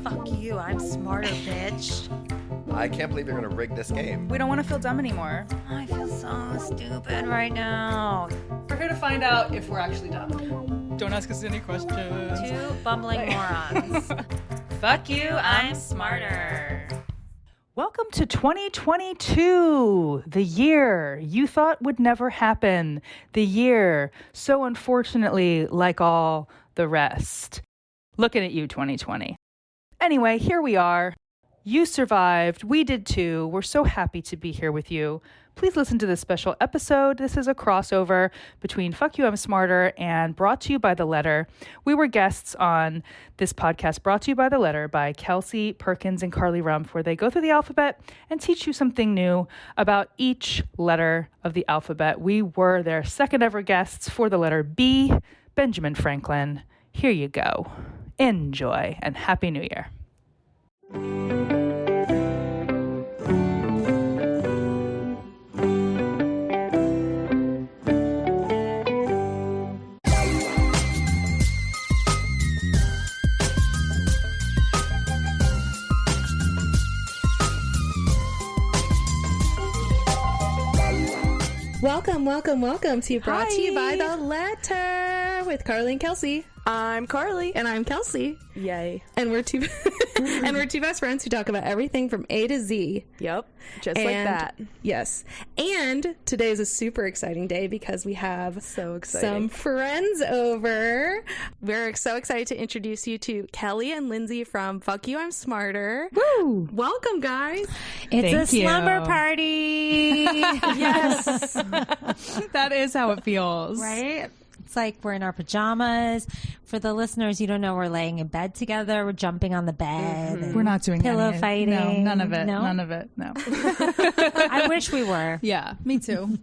Fuck you, I'm smarter, bitch. I can't believe you're going to rig this game. We don't want to feel dumb anymore. I feel so stupid right now. We're here to find out if we're actually dumb. Don't ask us any questions. Two bumbling morons. Fuck you, I'm smarter. Welcome to 2022, the year you thought would never happen. The year, so unfortunately, like all the rest. Looking at you, 2020. Anyway, here we are. You survived. We did too. We're so happy to be here with you. Please listen to this special episode. This is a crossover between Fuck You, I'm Smarter and Brought to You by The Letter. We were guests on this podcast Brought to You by The Letter by Kelsey, Perkins, and Carly Rumpf, where they go through the alphabet and teach you something new about each letter of the alphabet. We were their second ever guests for the letter B, Benjamin Franklin. Here you go. Enjoy and Happy New Year. Welcome to Brought to You by The Letter with Carly and Kelsey. I'm Carly. And I'm Kelsey. Yay. And we're two best friends who talk about everything from A to Z. Yep. Just like that. Yes. And today is a super exciting day because we have some friends over. We're so excited to introduce you to Kelly and Lindsey from Fuck You, I'm Smarter. Woo! Welcome, guys. It's a slumber party. Yes. That is how it feels. Right? It's like we're in our pajamas. For the listeners, you don't know, we're laying in bed together. We're jumping on the bed. Mm-hmm. We're not doing pillow fighting. No, none of it. No? None of it. No. I wish we were. Yeah, me too.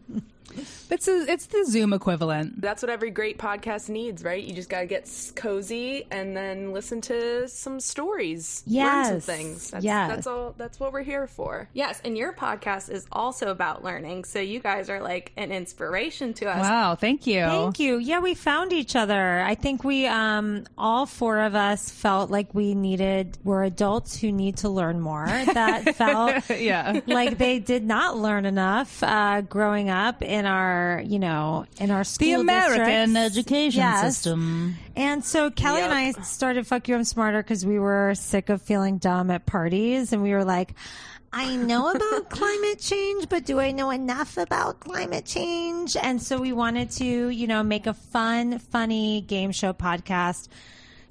It's the Zoom equivalent. That's what every great podcast needs, right? You just got to get cozy and then listen to some stories. Yes. Learn some things. That's all. That's what we're here for. Yes, and your podcast is also about learning, so you guys are like an inspiration to us. Wow, thank you. Thank you. Yeah, we found each other. I think we, all four of us felt like we're adults who need to learn more. That felt like they did not learn enough growing up in our school the American districts. education system. And so Kelly and I started Fuck You, I'm Smarter because we were sick of feeling dumb at parties, and we were like, I know about climate change, but do I know enough about climate change? And so we wanted to, make a funny game show podcast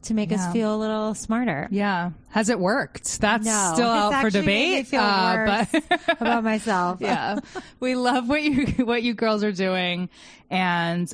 to make us feel a little smarter. Yeah. Has it worked? That's still out for debate. Made me feel worse about myself. Yeah. We love what you girls are doing. And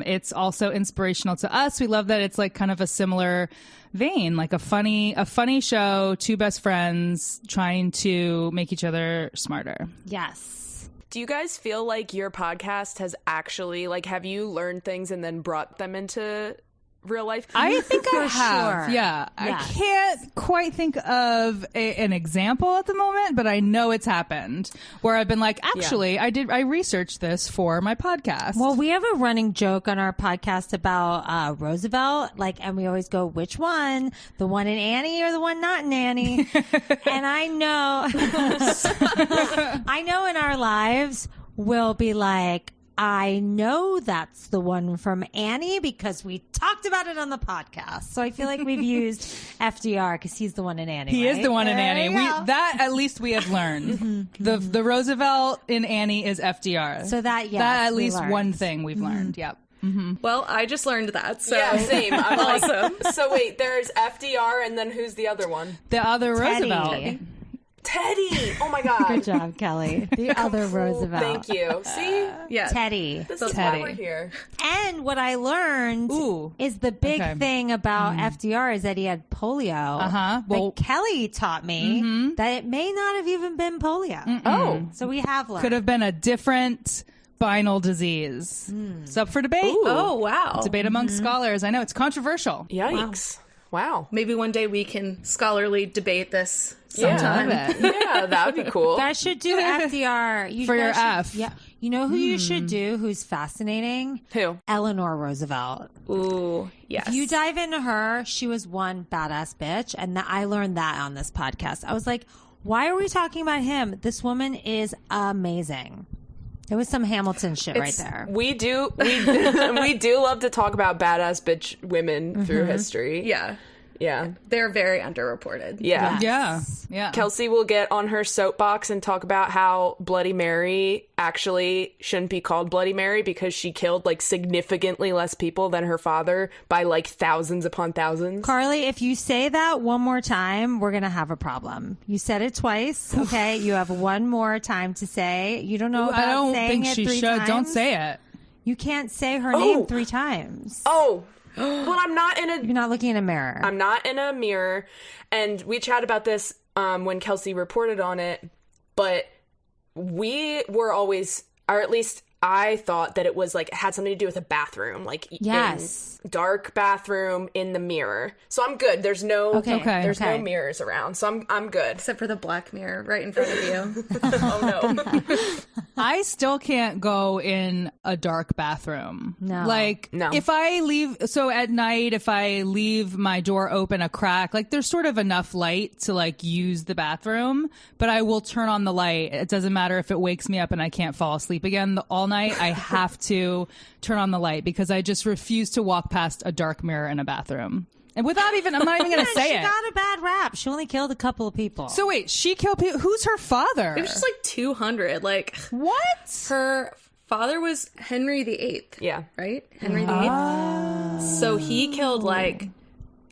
it's also inspirational to us. We love that it's like kind of a similar vein, like a funny show, two best friends trying to make each other smarter. Yes. Do you guys feel like your podcast has actually, have you learned things and then brought them into real life? I think I have. Sure. Yeah. Yes. I can't quite think of an example at the moment, but I know it's happened where I've been like, actually, I researched this for my podcast. Well, we have a running joke on our podcast about Roosevelt, and we always go, which one? The one in Annie or the one not in Annie? And I know in our lives we'll be like, I know that's the one from Annie because we talked about it on the podcast. So I feel like we've used FDR because he's the one in Annie. He is the one in Annie. That at least we have learned. The Roosevelt in Annie is FDR. So that at least one thing we've learned. Yep. Mm-hmm. Well, I just learned that. So. Yeah, same. I'm awesome. So wait, there's FDR and then who's the other one? The other Teddy. Roosevelt. Teddy! Oh my God. Good job, Kelly. The other Roosevelt. Thank you. See? Yeah. Teddy. This is why we're here. And what I learned is the big thing about FDR is that he had polio. Uh-huh. Well, Kelly taught me that it may not have even been polio. Oh. So we have learned. Could have been a different spinal disease. It's up for debate. Ooh. Oh, wow. Debate among scholars. I know it's controversial. Yikes. Wow. Wow. Maybe one day we can scholarly debate this sometime. Yeah, that would be cool. You guys should do FDR. You For your guys F. Yeah. You know who you should do who's fascinating? Who? Eleanor Roosevelt. Ooh, yes. If you dive into her, she was one badass bitch. And I learned that on this podcast. I was like, why are we talking about him? This woman is amazing. There was some Hamilton shit right there. We do love to talk about badass bitch women through history. Yeah. They're very underreported. Yeah. Yeah. Kelsey will get on her soapbox and talk about how Bloody Mary actually shouldn't be called Bloody Mary because she killed like significantly less people than her father by like thousands upon thousands. Carly, if you say that one more time, we're going to have a problem. You said it twice. Okay. You have one more time to say. You don't know about I don't saying think it she 3 should. times. Don't say it. You can't say her name 3 times. Oh, well, I'm not in a... You're not looking in a mirror. I'm not in a mirror. And we chatted about this when Kelsey reported on it. But we were always, or at least I thought that it was like, it had something to do with a bathroom. Like, Yes. in dark bathroom in the mirror. So I'm good. There's no, there's no Okay. mirrors around. So I'm good. Except for the black mirror right in front of you. Oh, no. I still can't go in a dark bathroom. No. Like, No. if I leave, so at night, if I leave my door open a crack, like, there's sort of enough light to, like, use the bathroom, but I will turn on the light. It doesn't matter if it wakes me up and I can't fall asleep again all night. I have to turn on the light because I just refuse to walk past a dark mirror in a bathroom. And without even, I'm not even going to say she it. got a bad rap. She only killed a couple of people. So wait, she killed people? Who's her father? It was just like 200. Like, What? her father was Henry VIII. Yeah. Right? Henry VIII. So he killed like,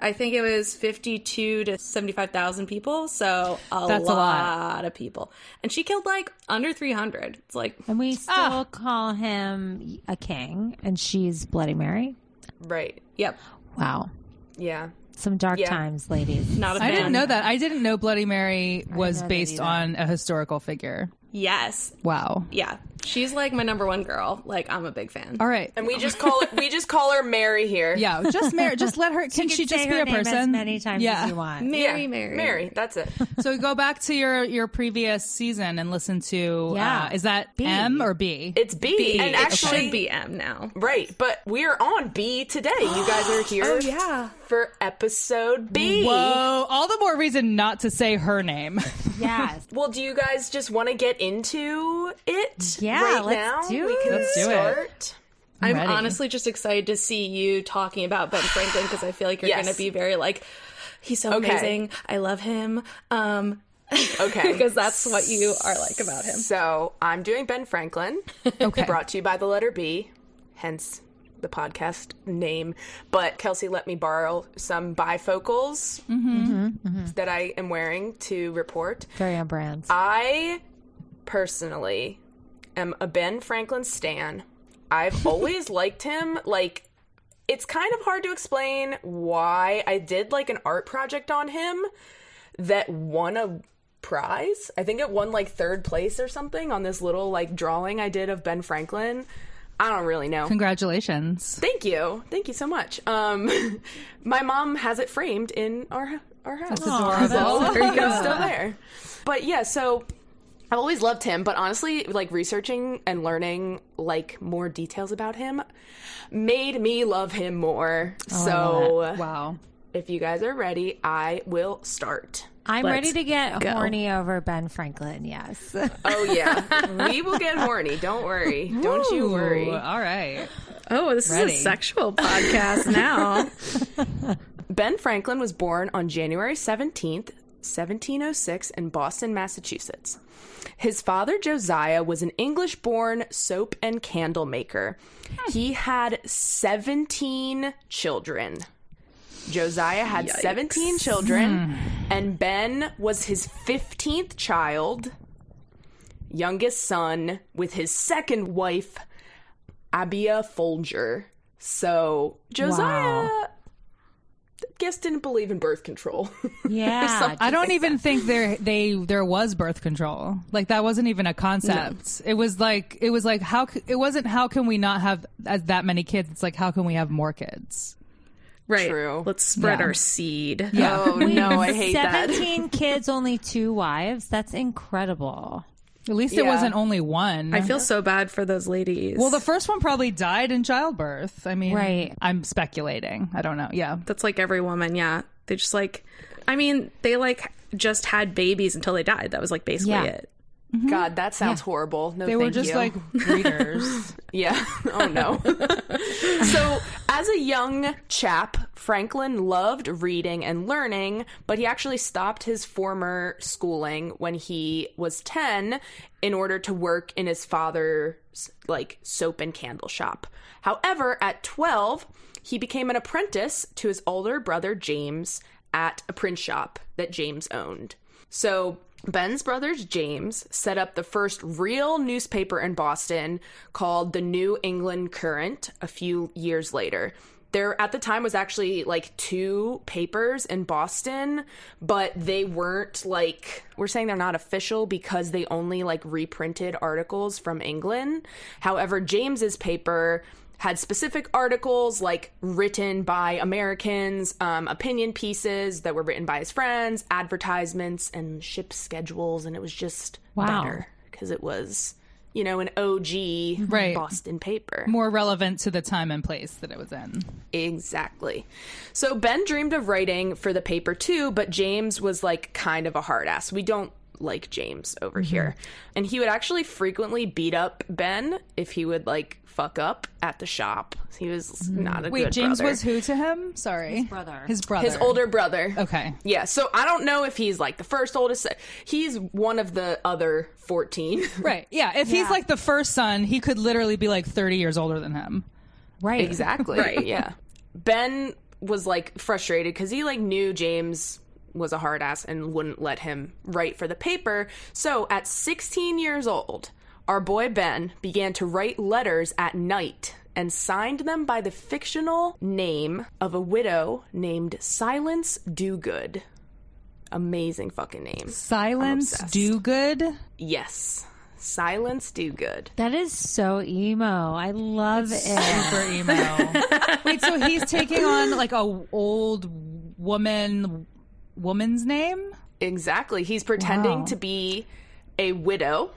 I think it was 52 to 75,000 people. So That's a lot of people. And she killed like under 300. It's like, And we still call him a king, and she's Bloody Mary. Right. yep. Wow. Yeah. Some dark Yeah. times, ladies. Not a fan. I didn't know that. I didn't know Bloody Mary was know that based either. on a historical figure. Yes. Wow. Yeah. She's like my number one girl. Like, I'm a big fan. All right. And we just call her Mary here. Yeah, just Mary. Just let her. Can she just say be her a name person? as many times Yeah. as you want. Mary, Mary. Mary. That's it. So go back to your previous season and listen to. Yeah. Is that B. M or B? It's B. B. And It actually, should be M now. right. But we're on B today. You guys are here. Oh, yeah. For episode B. Whoa! All the more reason not to say her name. Yes. Well, do you guys just want to get into it? Yeah, right let's now? do We it. can Let's do it. start. I'm ready. honestly just excited to see you talking about Ben Franklin because I feel like you're Yes. going to be very like, he's so Okay. amazing. I love him. Okay. Because that's what you are like about him. So I'm doing Ben Franklin. Okay. Brought to you by the letter B, hence the podcast name. But Kelsey let me borrow some bifocals that I am wearing to report. Very on brand. I personally am a Ben Franklin stan. I've always liked him. Like, it's kind of hard to explain why. I did like an art project on him that won a prize. I think it won like 3rd place or something on this little like drawing I did of Ben Franklin. I don't really know. Congratulations. Thank you so much. My mom has it framed in our house. adorable. There you go. Still there. But yeah, so I've always loved him, but honestly, like researching and learning like more details about him made me love him more. So Wow. if you guys are ready, I will start. I'm Let's ready to get go. horny over Ben Franklin, yes. Oh yeah, we will get horny. Don't worry. Don't you worry. Ooh, all right. Oh, this Ready. is a sexual podcast now. Ben Franklin was born on January 17th, 1706 in Boston, Massachusetts. His father, Josiah, was an English-born soap and candle maker. He had 17 children. Josiah had 17 children, and Ben was his 15th child, youngest son, with his second wife, Abia Folger. So Josiah, I guess, didn't believe in birth control. Yeah. I don't even think there was birth control. Like, that wasn't even a concept. It was like it wasn't how can we not have that many kids? It's like, how can we have more kids? Right. True. Let's spread our seed. Yeah. Oh, no, I hate that. 17 kids, only 2 wives. That's incredible. At least it wasn't only one. I feel so bad for those ladies. Well, the first one probably died in childbirth. I mean, Right. I'm speculating. I don't know. Yeah. That's like every woman, yeah. They just like, I mean, they like just had babies until they died. That was like basically it. God, that sounds horrible. No, They were just you. like breeders. Yeah. Oh, no. So, as a young chap, Franklin loved reading and learning, but he actually stopped his former schooling when he was 10 in order to work in his father's, like, soap and candle shop. However, at 12, he became an apprentice to his older brother, James, at a print shop that James owned. So, Ben's brothers, James, set up the first real newspaper in Boston called the New England Courant a few years later. There, at the time, was actually, like, 2 papers in Boston, but they weren't, like, we're saying they're not official because they only, like, reprinted articles from England. However, James's paper had specific articles like written by Americans, opinion pieces that were written by his friends, advertisements, and ship schedules. And it was just better because it was, you know, an OG Boston paper. More relevant to the time and place that it was in. Exactly. So Ben dreamed of writing for the paper too, but James was like kind of a hard ass. We don't like James over here. And he would actually frequently beat up Ben if he would like fuck up at the shop. He was not a good brother. Wait, James was who to him? Sorry. His brother. His older brother. Okay. Yeah, so I don't know if he's like the first oldest. He's one of the other 14. Right. Yeah. If he's like the first son, he could literally be like 30 years older than him. Right. Exactly. Right. Yeah. Ben was like frustrated because he like knew James was a hard ass and wouldn't let him write for the paper. So at 16 years old, our boy Ben began to write letters at night and signed them by the fictional name of a widow named Silence Dogood. Amazing fucking name. Silence Dogood? Yes. Silence Dogood. That is so emo. I love it. Super emo. Wait, so he's taking on like a old woman's name? Exactly. He's pretending to be a widow.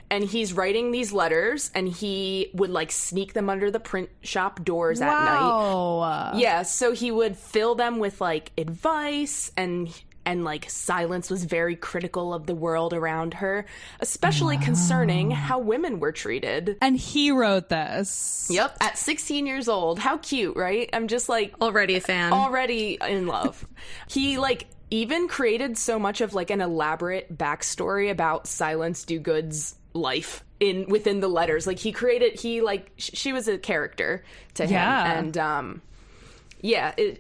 And he's writing these letters, and he would, like, sneak them under the print shop doors at night. Yeah, so he would fill them with, like, advice, and like, Silence was very critical of the world around her, especially concerning how women were treated. And he wrote this. Yep, at 16 years old. How cute, right? I'm just, like... Already a fan. Already in love. He, like... even created so much of like an elaborate backstory about Silence Dogood's life within the letters. Like she was a character to him. And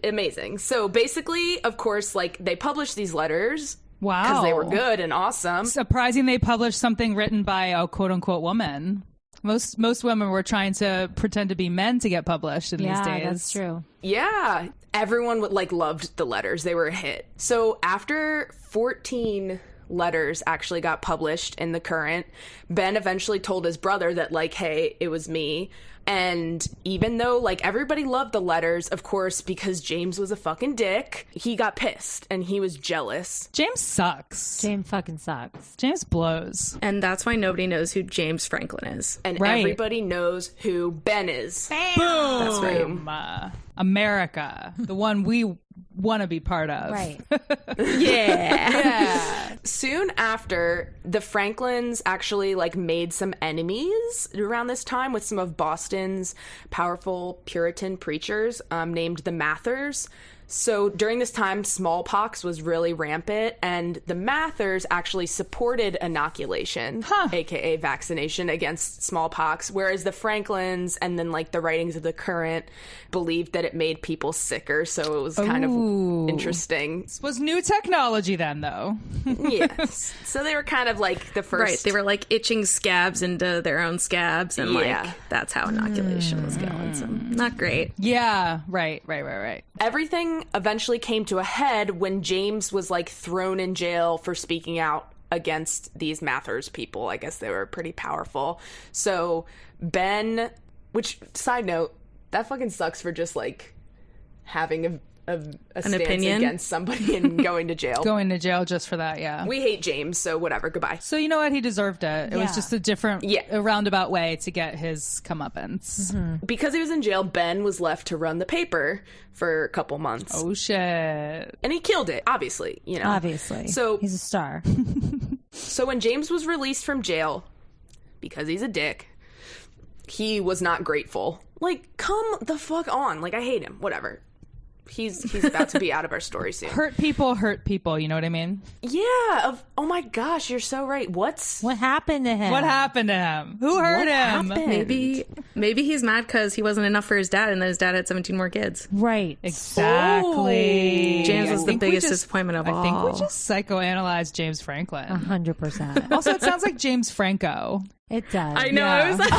amazing. So basically, of course, like they published these letters. Wow. Because they were good and awesome. Surprising they published something written by a quote unquote woman. Most women were trying to pretend to be men to get published in these days. Yeah, that's true. Yeah. Everyone loved the letters. They were a hit. So after 14 letters actually got published in the Courant, Ben eventually told his brother that like, hey, it was me. And even though like everybody loved the letters, of course, because James was a fucking dick, he got pissed and he was jealous. James sucks. James fucking sucks. James blows. And that's why nobody knows who James Franklin is. And everybody knows who Ben is. Bam! Boom! That's right. America, the one we want to be part of. Right. Yeah. Soon after, the Franklins actually like made some enemies around this time with some of Boston's powerful Puritan preachers named the Mathers. So during this time, smallpox was really rampant, and the Mathers actually supported inoculation, aka vaccination against smallpox, whereas the Franklins and then like the writings of the Courant believed that it made people sicker. So it was kind of interesting. This was new technology then, though. Yes. So they were kind of like the first. Right. They were like itching scabs into their own scabs, and like that's how inoculation was going. So not great. Yeah. Right. Everything eventually came to a head when James was like thrown in jail for speaking out against these Mathers people. I guess they were pretty powerful. So Ben, which side note, that fucking sucks for just like having a stance opinion against somebody and going to jail. Going to jail just for that, yeah. We hate James, so whatever. Goodbye. So you know what? He deserved it. It was Yeah. just a roundabout way to get his comeuppance. Because he was in jail, Ben was left to run the paper for a couple months. Oh, shit. And he killed it, obviously, you know. Obviously. So he's a star. So when James was released from jail, because he's a dick, he was not grateful. Like, come the fuck on. Like, I hate him. Whatever. He's about to be out of our story soon. Hurt people, you know what I mean? Yeah. Oh my gosh, you're so right. What happened to him? What happened to him? Who hurt him? Maybe he's mad because he wasn't enough for his dad, and then his dad had 17 more kids. Right. Exactly. James was the biggest disappointment of all. I think we just psychoanalyzed James Franklin. 100%. Also, it sounds like James Franco. It does. I know. Yeah. I was like,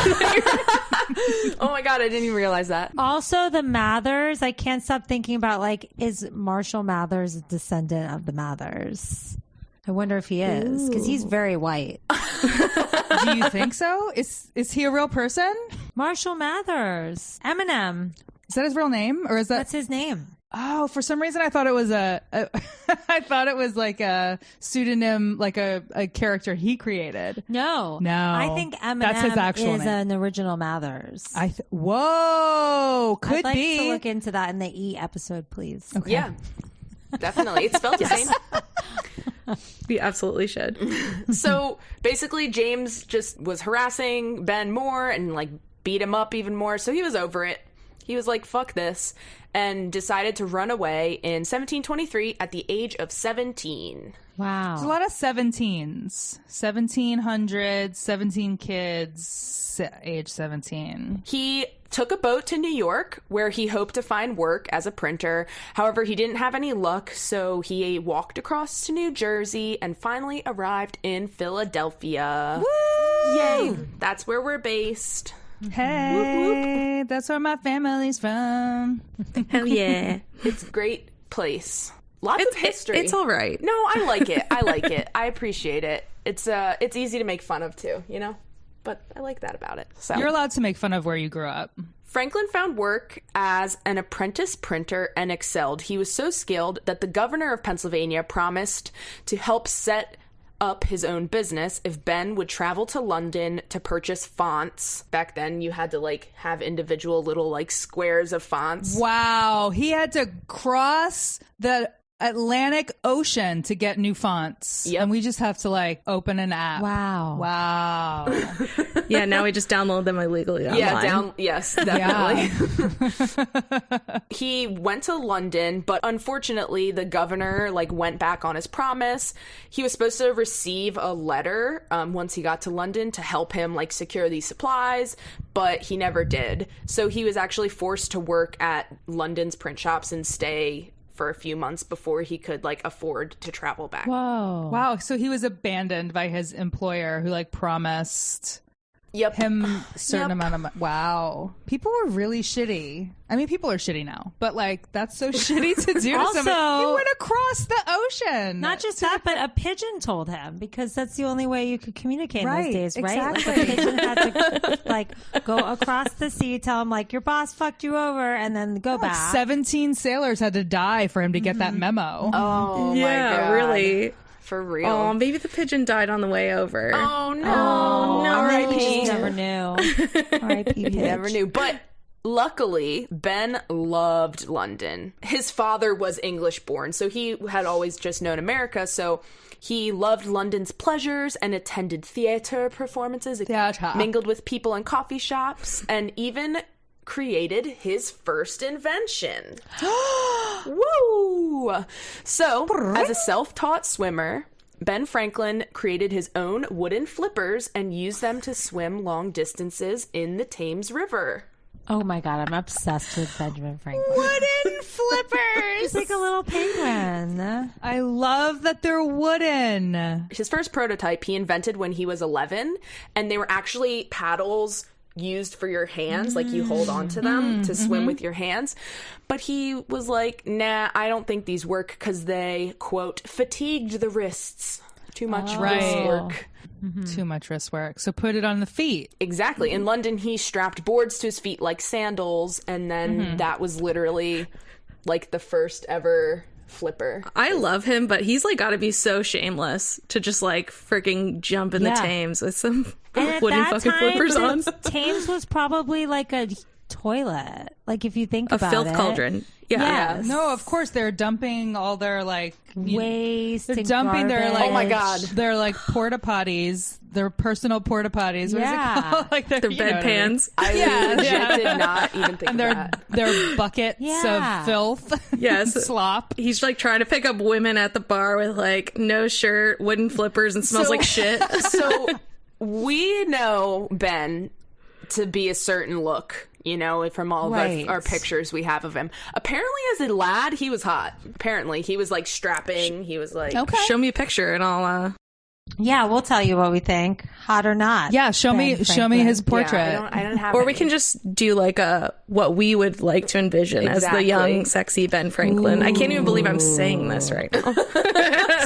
oh my God, I didn't even realize that. Also, the Mathers, I can't stop thinking about, like, is Marshall Mathers a descendant of the Mathers? I wonder if he is, because he's very white. Do you think so? Is he a real person? Marshall Mathers. Eminem. Is that his real name? Or is that... That's his name. Oh, for some reason I thought it was I thought it was like a pseudonym, like a character he created. No. I think Eminem that's his actual is name. an original Mathers. Whoa, could I'd like be. to look into that in the E episode, please. Okay. Yeah, definitely. It's spelled the same. We absolutely should. So basically, James just was harassing Ben more and like beat him up even more. So he was over it. He was like, fuck this, and decided to run away in 1723 at the age of 17. Wow. There's a lot of 17s. 1700s, 17 kids, age 17. He took a boat to New York where he hoped to find work as a printer. However, he didn't have any luck, so he walked across to New Jersey and finally arrived in Philadelphia. Woo! Yay! That's where we're based. Hey, that's where my family's from. Hell yeah. It's a great place. Lots of history. It's all right. No, I like it. I like it. I appreciate it. It's easy to make fun of too, you know? But I like that about it. So You're allowed to make fun of where you grew up. Franklin found work as an apprentice printer and excelled. He was so skilled that the governor of Pennsylvania promised to help set up his own business if Ben would travel to London to purchase fonts. Back then, you had to like have individual little like squares of fonts. Wow, he had to cross the Atlantic Ocean to get new fonts. Yep. And we just have to like open an app. Wow. Yeah, now we just download them illegally online. Yes, definitely. He went to London, but unfortunately the governor like went back on his promise. He was supposed to receive a letter once he got to London to help him like secure these supplies, but he never did. So he was actually forced to work at London's print shops and stay for a few months before he could like afford to travel back. Whoa. Wow, so he was abandoned by his employer who like promised him a certain amount of money. Wow. People were really shitty. I mean, people are shitty now, but like that's so shitty to do to Also, somebody. He went across the ocean. Not just that, but a pigeon told him, because that's the only way you could communicate in Right, those days, right? exactly. Like a pigeon had to like go across the sea, tell him like your boss fucked you over, and then go Like back. 17 sailors had to die for him to get that memo. Oh Yeah, my God. really. For real. Oh, maybe the pigeon died on the way over. Oh no. Oh, no. R.I.P. You just never knew. R.I.P. You never knew. But luckily, Ben loved London. His father was English born, so he had always just known America. So he loved London's pleasures and attended theater performances, Theater. mingled with people in coffee shops, and even created his first invention. Woo! So, as a self-taught swimmer, Ben Franklin created his own wooden flippers and used them to swim long distances in the Thames River. Oh my God, I'm obsessed with Benjamin Franklin. Wooden flippers. He's like a little penguin. I love that they're wooden. His first prototype he invented when he was 11, and they were actually paddles used for your hands, like you hold on to them to swim with your hands. But he was like, nah, I don't think these work because they, quote, fatigued the wrists. Too much wrist work. Too much wrist work. So put it on the feet. Exactly. In London, he strapped boards to his feet like sandals, and then that was literally like the first ever flipper. I love him, but he's like got to be so shameless to just like freaking jump in the Thames with some wooden fucking flippers on. Thames was probably like a toilet, like if you think about filth it. cauldron. Yeah. No, of course they're dumping all their like waste. They're and dumping their like oh my god, they're like porta potties, their personal porta potties. What is it called? Like their bedpans. I legit did not even think and of that. their buckets of filth. Yes, slop. He's like trying to pick up women at the bar with like no shirt, wooden flippers, and smells like shit. So we know Ben to be a certain look, you know, from all of our pictures we have of him. Apparently, as a lad, he was hot. Apparently, he was like strapping. He was like, okay, show me a picture and I'll. Yeah, we'll tell you what we think, hot or not. Yeah, show me his portrait. Yeah, I don't have. Or any. we can just do like what we would like to envision as the young, sexy Ben Franklin. I can't even believe I'm saying this right now.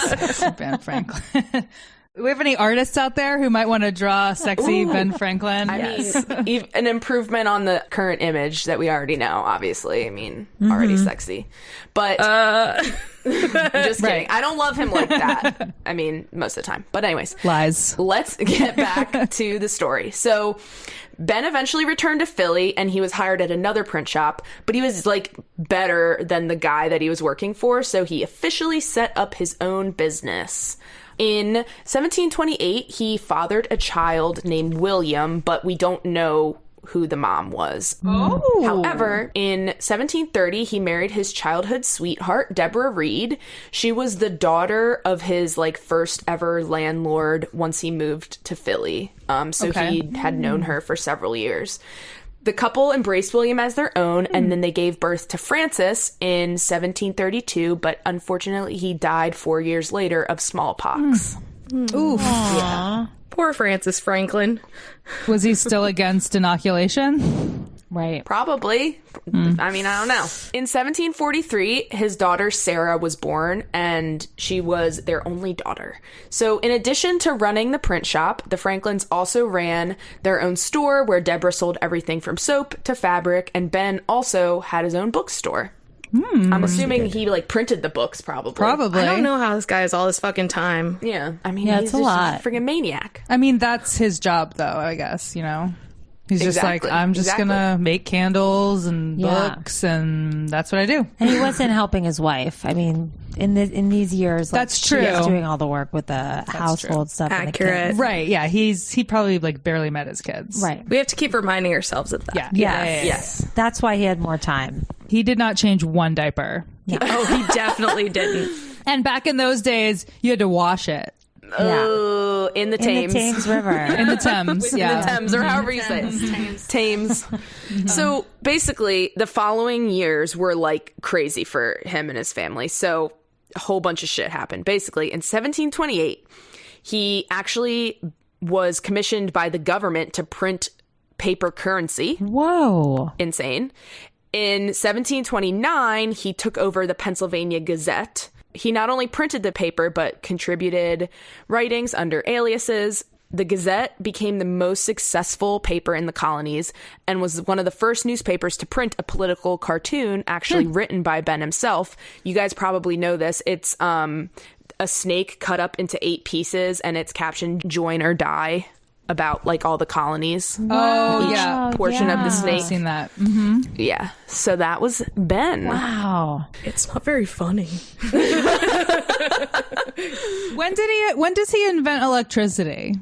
Sexy Ben Franklin. Do we have any artists out there who might want to draw sexy Ben Franklin? I mean, an improvement on the current image that we already know, obviously. I mean, already sexy. But just kidding. I don't love him like that. I mean, most of the time. But anyways. Lies. Let's get back to the story. So Ben eventually returned to Philly and he was hired at another print shop, but he was like better than the guy that he was working for. So he officially set up his own business. In 1728, he fathered a child named William, but we don't know who the mom was. Oh. However, in 1730, he married his childhood sweetheart, Deborah Reed. She was the daughter of his like first ever landlord once he moved to Philly. He had known her for several years. The couple embraced William as their own, and then they gave birth to Francis in 1732, but unfortunately he died 4 years later of smallpox. Oof. Yeah. Poor Francis Franklin. Was he still against inoculation? Right. Probably. I mean, I don't know. In 1743, his daughter Sarah was born, and she was their only daughter. So in addition to running the print shop, the Franklins also ran their own store where Deborah sold everything from soap to fabric, and Ben also had his own bookstore. I'm assuming he like printed the books, probably. I don't know how this guy has all this fucking time. Yeah. I mean, it's he's a just lot. a freaking maniac. I mean, that's his job, though, I guess, you know? He's just Exactly. like, I'm just going to make candles and books, and that's what I do. And he wasn't helping his wife. I mean, in these years, like, That's true. She's doing all the work with the household stuff. And the Accurate. kids. Right, yeah. He probably like barely met his kids. Right. We have to keep reminding ourselves of that. Yeah. Yes. That's why he had more time. He did not change one diaper. Oh, he definitely didn't. And back in those days, you had to wash it. Oh, in the Thames. In the Thames River. In the Thames, In the Thames, or however you say it. Thames. So basically, the following years were like crazy for him and his family. So a whole bunch of shit happened. Basically, in 1728, he actually was commissioned by the government to print paper currency. Whoa. Insane. In 1729, he took over the Pennsylvania Gazette. He not only printed the paper, but contributed writings under aliases. The Gazette became the most successful paper in the colonies and was one of the first newspapers to print a political cartoon actually written by Ben himself. You guys probably know this. It's a snake cut up into 8 pieces, and it's captioned "Join or Die," about like all the colonies. Oh, Each yeah. portion of the snake. I've seen that. Mm-hmm. Yeah. So that was Ben. Wow. It's not very funny. When does he invent electricity?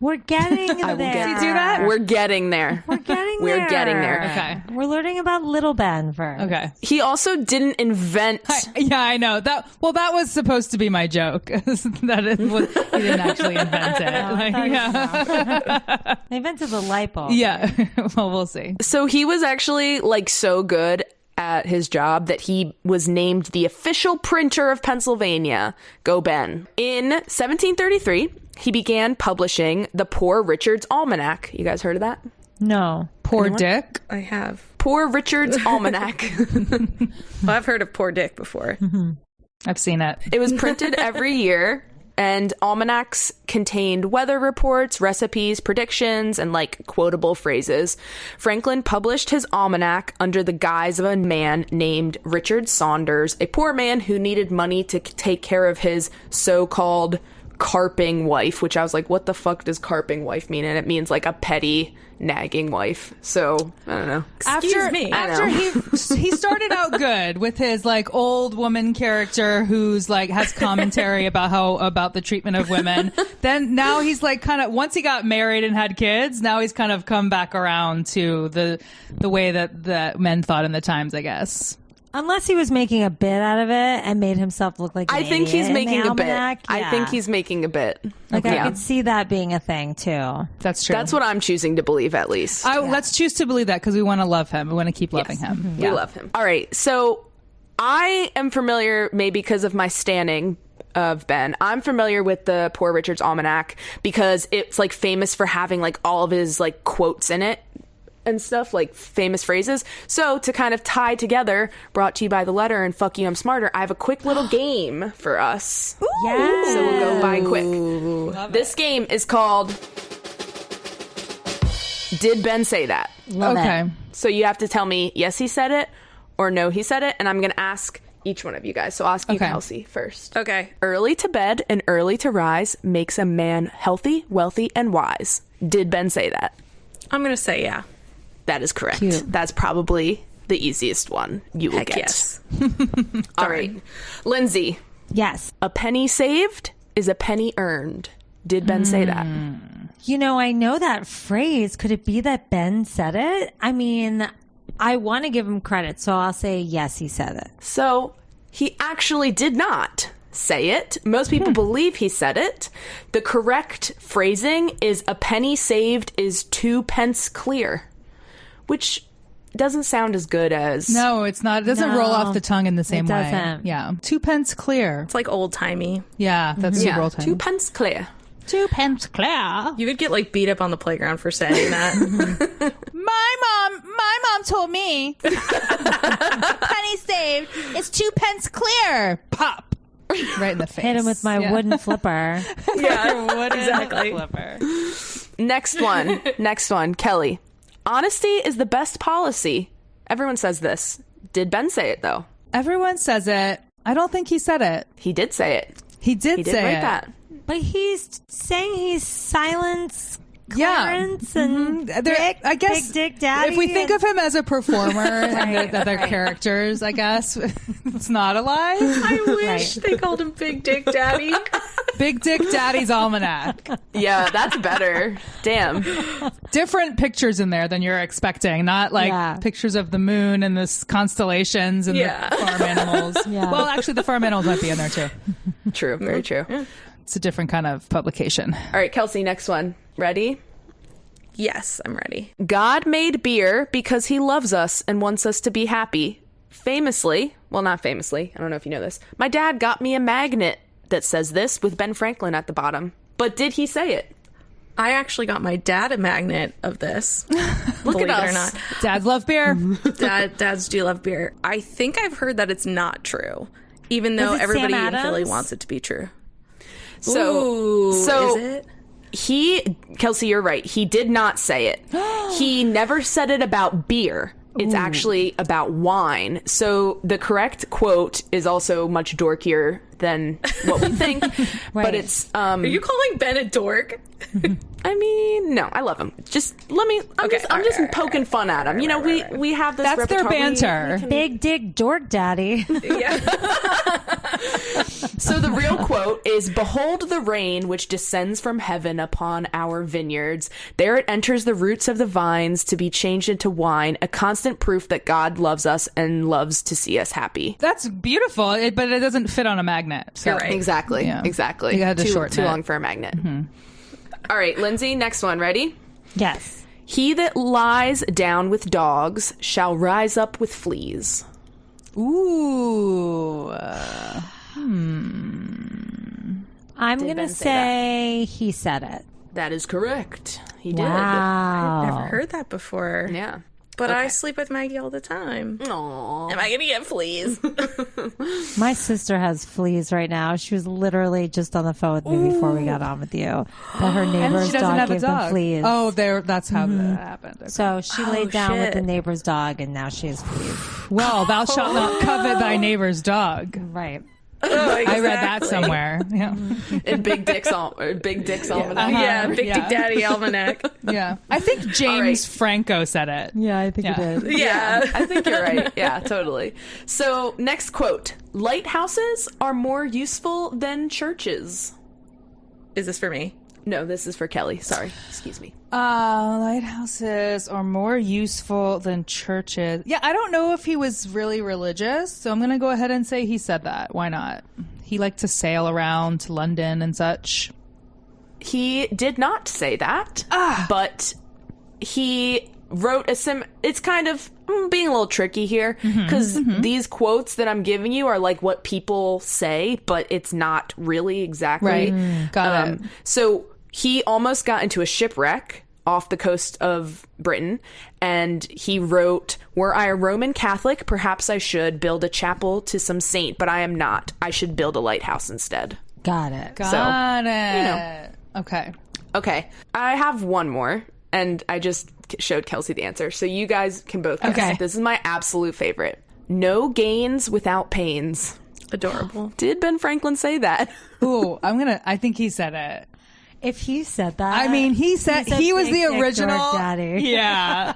We're getting there. Did he do that? We're getting there. We're getting We're there. getting there. Okay. We're learning about Little Ben first. Okay. He also didn't invent. Yeah, I know that. Well, that was supposed to be my joke. That he didn't actually invent it. Like, yeah. They invented the light bulb. Yeah. Well, we'll see. So he was actually like so good at his job that he was named the official printer of Pennsylvania. Go Ben. In 1733, he began publishing the Poor Richard's Almanac. You guys heard of that? No. Poor Dick. I have. Poor Richard's Almanac. Well, I've heard of Poor Dick before. I've seen it. It was printed every year. And almanacs contained weather reports, recipes, predictions, and like quotable phrases. Franklin published his almanac under the guise of a man named Richard Saunders, a poor man who needed money to take care of his so-called carping wife, which I was like, what the fuck does carping wife mean? And it means like a petty, nagging wife. So I don't know. Excuse me. After he started out good with his like old woman character who's like has commentary about the treatment of women. Then now he's like kind of, once he got married and had kids, now he's kind of come back around to the way that men thought in the times, I guess. Unless he was making a bit out of it and made himself look like an I think idiot he's making in the a bit. almanac. I Yeah. think he's making a bit. Like, I could see that being a thing, too. That's true. That's what I'm choosing to believe, at least. Let's choose to believe that because we want to love him. We want to keep loving him. We love him. All right. So I am familiar, maybe because of my standing of Ben, I'm familiar with the Poor Richard's Almanac because it's like famous for having like all of his like quotes in it and stuff, like famous phrases. So to kind of tie together, brought to you by The Letter and Fuck You, I'm Smarter, I have a quick little game for us. Yeah. So we'll go by quick. This game is called Did Ben Say That? Love Okay. it. So you have to tell me yes he said it or no he said it, and I'm going to ask each one of you guys. So I'll ask you, Okay. Kelsey, first. Okay. Early to bed and early to rise makes a man healthy, wealthy, and wise. Did Ben say that? I'm going to say yeah. That is correct. Cute. That's probably the easiest one you will Heck get. yes. All right. Lindsay, Yes. a penny saved is a penny earned. Did Ben say that? You know, I know that phrase. Could it be that Ben said it? I mean, I want to give him credit, so I'll say yes, he said it. So he actually did not say it. Most people believe he said it. The correct phrasing is a penny saved is 2 pence clear, which doesn't sound as good as... No, it's not. It doesn't roll off the tongue in the same way. doesn't. Yeah. 2 pence clear. It's like old timey. Yeah, that's super old time. 2 pence clear. 2 pence clear. You would get like beat up on the playground for saying that. My mom told me. Penny saved. It's 2 pence clear. Pop. Right in the face. Hit him with my wooden flipper. Yeah, exactly. Next one. Kelly. Honesty is the best policy. Everyone says this. Did Ben say it, though? Everyone says it. I don't think he said it. He did say it. He did He did say write it. that. But he's saying he's silence Yeah. Clarence and I guess Big Dick Daddy. if we think of him as a performer and the other right. characters, I guess it's not a lie. I wish they called him Big Dick Daddy. Big Dick Daddy's Almanac. Yeah, that's better. Damn. Different pictures in there than you're expecting. Not like pictures of the moon and the constellations and the farm animals. Yeah. Well, actually, the farm animals might be in there too. True. Very true. It's a different kind of publication. All right, Kelsey, next one. Ready? Yes, I'm ready. God made beer because he loves us and wants us to be happy. Famously, well, not famously, I don't know if you know this, my dad got me a magnet that says this with Ben Franklin at the bottom. But did he say it? I actually got my dad a magnet of this. Look believe at it or us. not. Dads love beer. Dads do love beer. I think I've heard that it's not true, even though Was it everybody Sam in Philly Adams? wants it to be true. So is it? Kelsey, you're right. He did not say it. He never said it about beer. It's actually about wine. So the correct quote is also much dorkier than what we think. But it's Are you calling Ben a dork? I mean, no, I love him. Just let me. I'm just poking fun at him. You know, we have this. That's their repertoire. banter. Big Dick Dork Daddy. So the real quote is, "Behold the rain which descends from heaven upon our vineyards. There it enters the roots of the vines to be changed into wine, a constant proof that God loves us and loves to see us happy." That's beautiful, but it doesn't fit on a magnet. So. You're right. Exactly. Yeah. Exactly. You had to shorten too it. long for a magnet. All right, Lindsay, next one. Ready? Yes. He that lies down with dogs shall rise up with fleas. Ooh. I'm going to Ben say say he said it. That is correct. He did. Wow. Never heard that before. Yeah. But I sleep with Maggie all the time. Aww. Am I going to get fleas? My sister has fleas right now. She was literally just on the phone with me before we got on with you. That her neighbor's she doesn't dog have a gave them dog. fleas. Oh, that's how that happened. Okay. So she laid down with shit. the neighbor's dog, and now she has fleas. Well, thou shalt not covet thy neighbor's dog. Right. I read that somewhere. Yeah. In Big Dick's Almanac. Yeah, Big Yeah. Dick Daddy Almanac. Yeah. I think James Franco said it. Yeah, I think Yeah. it did. Yeah. I think you're right. Yeah, totally. So, next quote. Lighthouses are more useful than churches. Is this for me? No, this is for Kelly. Sorry. Excuse me. Lighthouses are more useful than churches. Yeah, I don't know if he was really religious, so I'm going to go ahead and say he said that. Why not? He liked to sail around to London and such. He did not say that, but he wrote it's kind of being a little tricky here, because these quotes that I'm giving you are like what people say, but it's not really exactly. Right. Got it. So he almost got into a shipwreck off the coast of Britain, and he wrote, "Were I a Roman Catholic, perhaps I should build a chapel to some saint, but I am not. I should build a lighthouse instead." Got it. Got it. you know. Okay. Okay, I have one more, and I just showed Kelsey the answer, so you guys can both guess. Okay. This is my absolute favorite. No gains without pains. Adorable. Did Ben Franklin say that? Ooh, I think he said it. If he said that, I mean, he said he's a he was big the dick original. daddy. Yeah.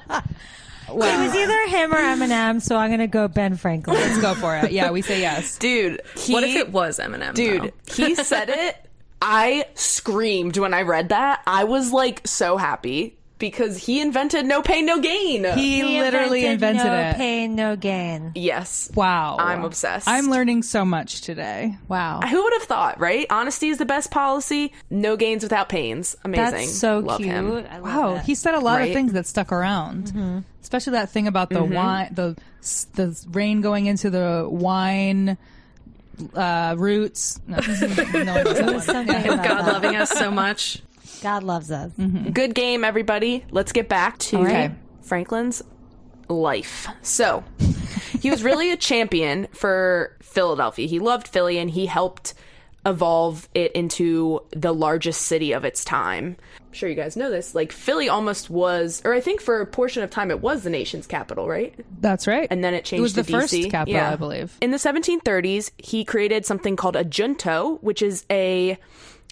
It was either him or Eminem, so I'm gonna go Ben Franklin. Let's go for it. Yeah, we say yes. Dude, What if it was Eminem? Dude, he said it. I screamed when I read that. I was like so happy because he invented no pain, no gain. He literally invented no it. pain, no gain. Yes. Wow. I'm obsessed. I'm learning so much today. Wow. Who would have thought, right? Honesty is the best policy. No gains without pains. Amazing. That's so Love cute. him. I love Wow, it. he said a lot Right? of things that stuck around, especially that thing about the wine, the rain going into the wine roots. No, no one knows that one. Something about God that. loving us so much. God loves us. Good game, everybody. Let's get back to Okay. Franklin's life. So, he was really a champion for Philadelphia. He loved Philly, and he helped evolve it into the largest city of its time. I'm sure you guys know this. Like, Philly almost was, or I think for a portion of time it was the nation's capital, right? That's right. And then it changed It was to the first DC. capital, Yeah. I believe. In the 1730s, he created something called a junto, which is a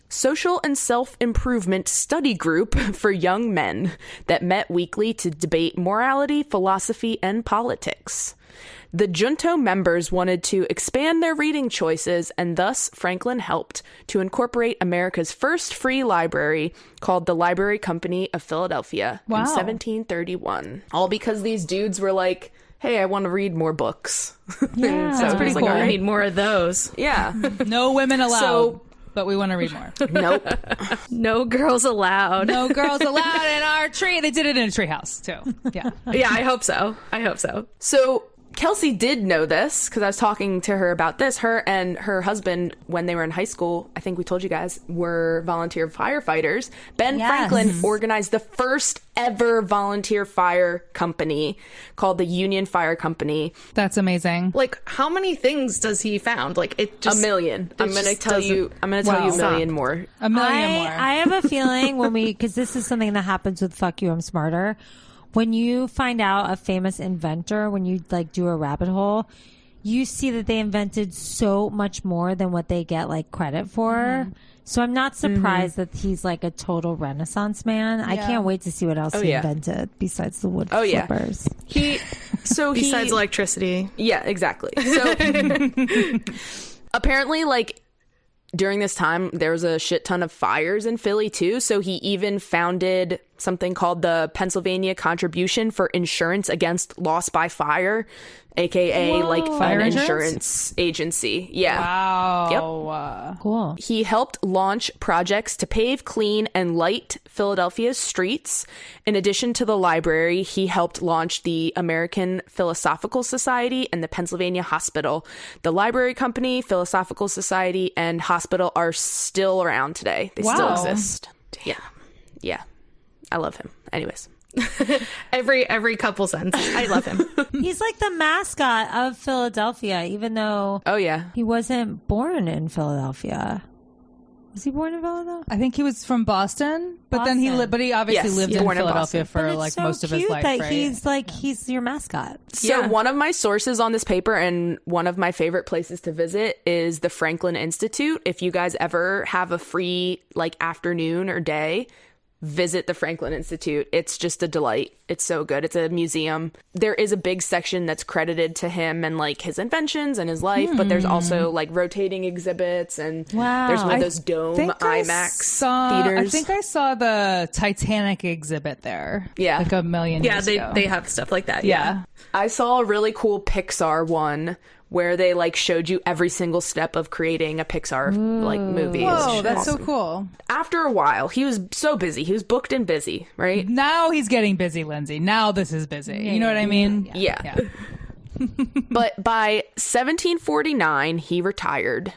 social and self-improvement study group for young men that met weekly to debate morality, philosophy, and politics. The junto members wanted to expand their reading choices, and thus Franklin helped to incorporate America's first free library called the Library Company of Philadelphia in Wow. 1731. All because these dudes were like, hey, I want to read more books. Yeah. So That's he pretty was like, cool. all I right. need more of those. Yeah. No women allowed, So- but we want to read more. Nope. No girls allowed. No girls allowed in our tree. They did it in a tree house, too. Yeah. Yeah, I hope so. I hope so. So Kelsey did know this because I was talking to her about this. Her and her husband, when they were in high school, I think we told you guys, were volunteer firefighters. Ben Yes. Franklin organized the first ever volunteer fire company called the Union Fire Company. That's amazing. Like, how many things does he found? Like, it just A million. I'm going to just tell you. I'm going to tell you a Wow. million more. A million more. I have a feeling when because this is something that happens with Fuck You, I'm Smarter. When you find out a famous inventor, when you like do a rabbit hole, you see that they invented so much more than what they get like credit for. So I'm not surprised that he's like a total Renaissance man. I can't wait to see what else he yeah. invented besides the wood yeah. flippers. besides electricity. Yeah, exactly. So apparently, like, during this time, there was a shit ton of fires in Philly, too. So he even founded something called the Pennsylvania Contribution for Insurance Against Loss by Fire, a.k.a. like Fire an insurance? insurance agency. Yeah. Wow. Cool. He helped launch projects to pave, clean, and light Philadelphia's streets. In addition to the library, he helped launch the American Philosophical Society and the Pennsylvania Hospital. The Library Company, Philosophical Society, and hospital are still around today. They still Wow. exist. Yeah. Yeah. I love him. Anyways. Every couple sentences. I love him. He's like the mascot of Philadelphia, even though Oh, yeah. he wasn't born in Philadelphia. Was he born in Philadelphia? I think he was from Boston, but then he obviously Yes, lived yeah. in Born in Philadelphia Boston. for But like it's so most of his cute life, that right? he's your mascot. So Yeah. one of my sources on this paper and one of my favorite places to visit is the Franklin Institute. If you guys ever have a free like afternoon or day, visit the Franklin Institute. It's just a delight. It's so good. It's a museum. There is a big section that's credited to him and like his inventions and his life, but there's also like rotating exhibits and Wow. there's one of those dome IMAX theaters. I think I saw the Titanic exhibit there. Yeah. like a million Yeah, years they ago. they have stuff like that. Yeah. I saw a really cool Pixar one where they like showed you every single step of creating a Pixar like movie. It's Whoa, that's so awesome. cool. After a while, he was so busy. He was booked and busy, right? Now he's getting busy, Lindsay. Now this is busy. You know what I mean? Yeah. But by 1749, he retired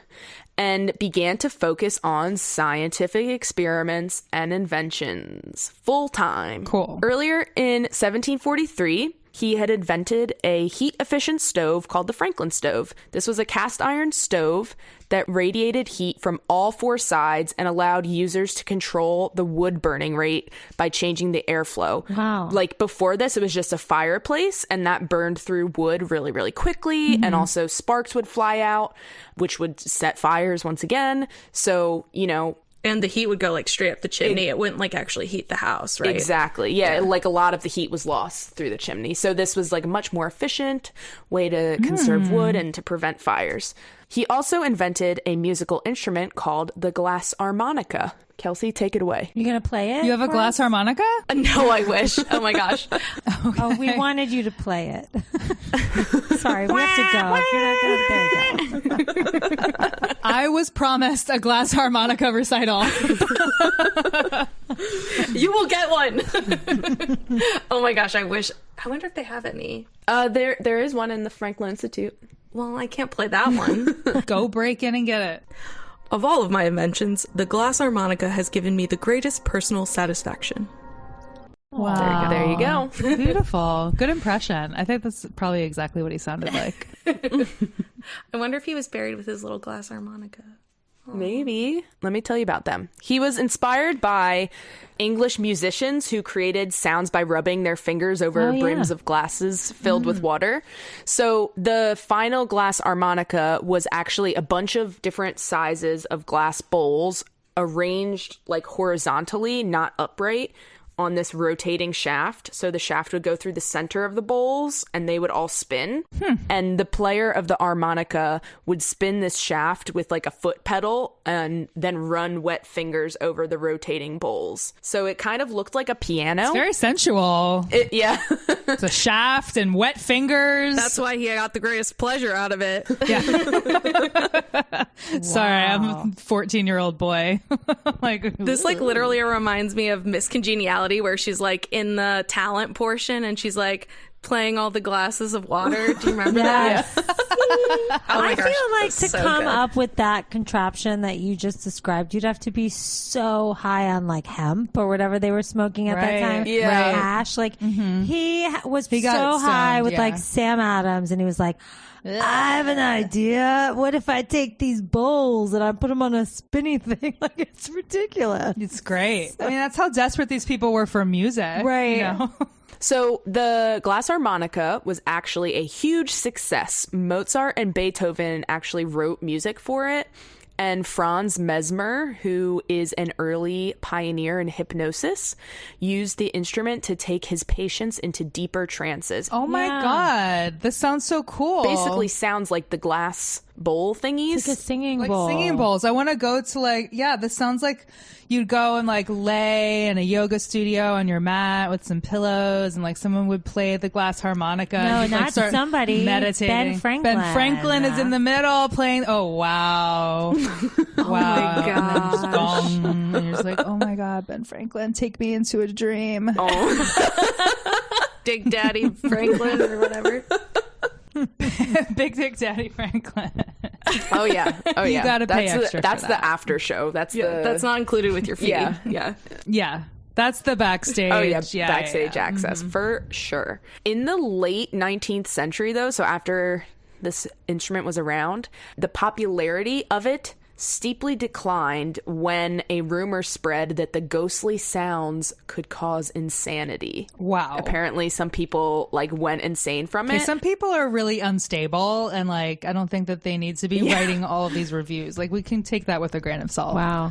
and began to focus on scientific experiments and inventions full time. Cool. Earlier in 1743, he had invented a heat-efficient stove called the Franklin stove. This was a cast iron stove that radiated heat from all four sides and allowed users to control the wood burning rate by changing the airflow. Wow. Like before this, it was just a fireplace and that burned through wood really, really quickly. And also sparks would fly out, which would set fires once again. So, you know, And the heat would go like straight up the chimney. It wouldn't like actually heat the house, right? exactly. Yeah, like a lot of the heat was lost through the chimney. So this was like a much more efficient way to conserve wood and to prevent fires. He also invented a musical instrument called the glass harmonica. Kelsey, take it away. You gonna play it? You have a for glass us? harmonica? No, I wish. Oh my gosh. Oh, we wanted you to play it. Sorry, we have to go. If you're not gonna, there you go. I was promised a glass harmonica recital. You will get one. Oh my gosh, I wish. I wonder if they have any. There is one in the Franklin Institute. Well, I can't play that one. Go break in and get it. Of all of my inventions, the glass harmonica has given me the greatest personal satisfaction. Wow. There you go. Beautiful. Good impression. I think that's probably exactly what he sounded like. I wonder if he was buried with his little glass harmonica. Maybe. Let me tell you about them. He was inspired by English musicians who created sounds by rubbing their fingers over brims of glasses filled with water. So the final glass harmonica was actually a bunch of different sizes of glass bowls arranged like horizontally, not upright, on this rotating shaft. So the shaft would go through the center of the bowls and they would all spin. And the player of the harmonica would spin this shaft with like a foot pedal and then run wet fingers over the rotating bowls. So it kind of looked like a piano. It's very sensual. Yeah. It's a shaft and wet fingers. That's why he got the greatest pleasure out of it. Sorry, I'm a 14-year-old boy. Like This like literally reminds me of Miss Congeniality, where she's like in the talent portion and she's like playing all the glasses of water. Do you remember that? Oh my I gosh, feel like that's to so come good. up with that contraption that you just described, you'd have to be so high on like hemp or whatever they were smoking at that Right. time. Yeah. Like hash. Like he was He got so high stoned, with yeah. like Sam Adams, and he was like, I have an idea. What if I take these bowls and I put them on a spinny thing? Like, it's ridiculous. it's great. I mean, that's how desperate these people were for music. Right. You know? So the glass harmonica was actually a huge success. Mozart and Beethoven actually wrote music for it. And Franz Mesmer, who is an early pioneer in hypnosis, used the instrument to take his patients into deeper trances. Oh my Yeah. God. This sounds so cool. Basically sounds like the glass bowl thingies. It's like a singing like bowl. singing bowls. I want to go to like, yeah, this sounds like you'd go and like lay in a yoga studio on your mat with some pillows and like someone would play the glass harmonica. No, and you'd, like, not start somebody. meditating. Ben Franklin. Ben Franklin is in the middle playing. Oh, wow. Wow. And then just gong. And you're just like, oh my God, Ben Franklin, take me into a dream. Dig Daddy Franklin or whatever. Big Dick Daddy Franklin. Oh yeah. Oh yeah. gotta pay that's extra for That's that. the after show. That's the. That's not included with your fee. Yeah. Yeah. Yeah. That's the backstage. Oh, yeah, backstage access for sure. In the late 19th century, though, so after this instrument was around, the popularity of it steeply declined when a rumor spread that the ghostly sounds could cause insanity. Wow. Apparently some people like went insane from it. Some people are really unstable, and like I don't think that they need to be writing all of these reviews. Like we can take that with a grain of salt. Wow.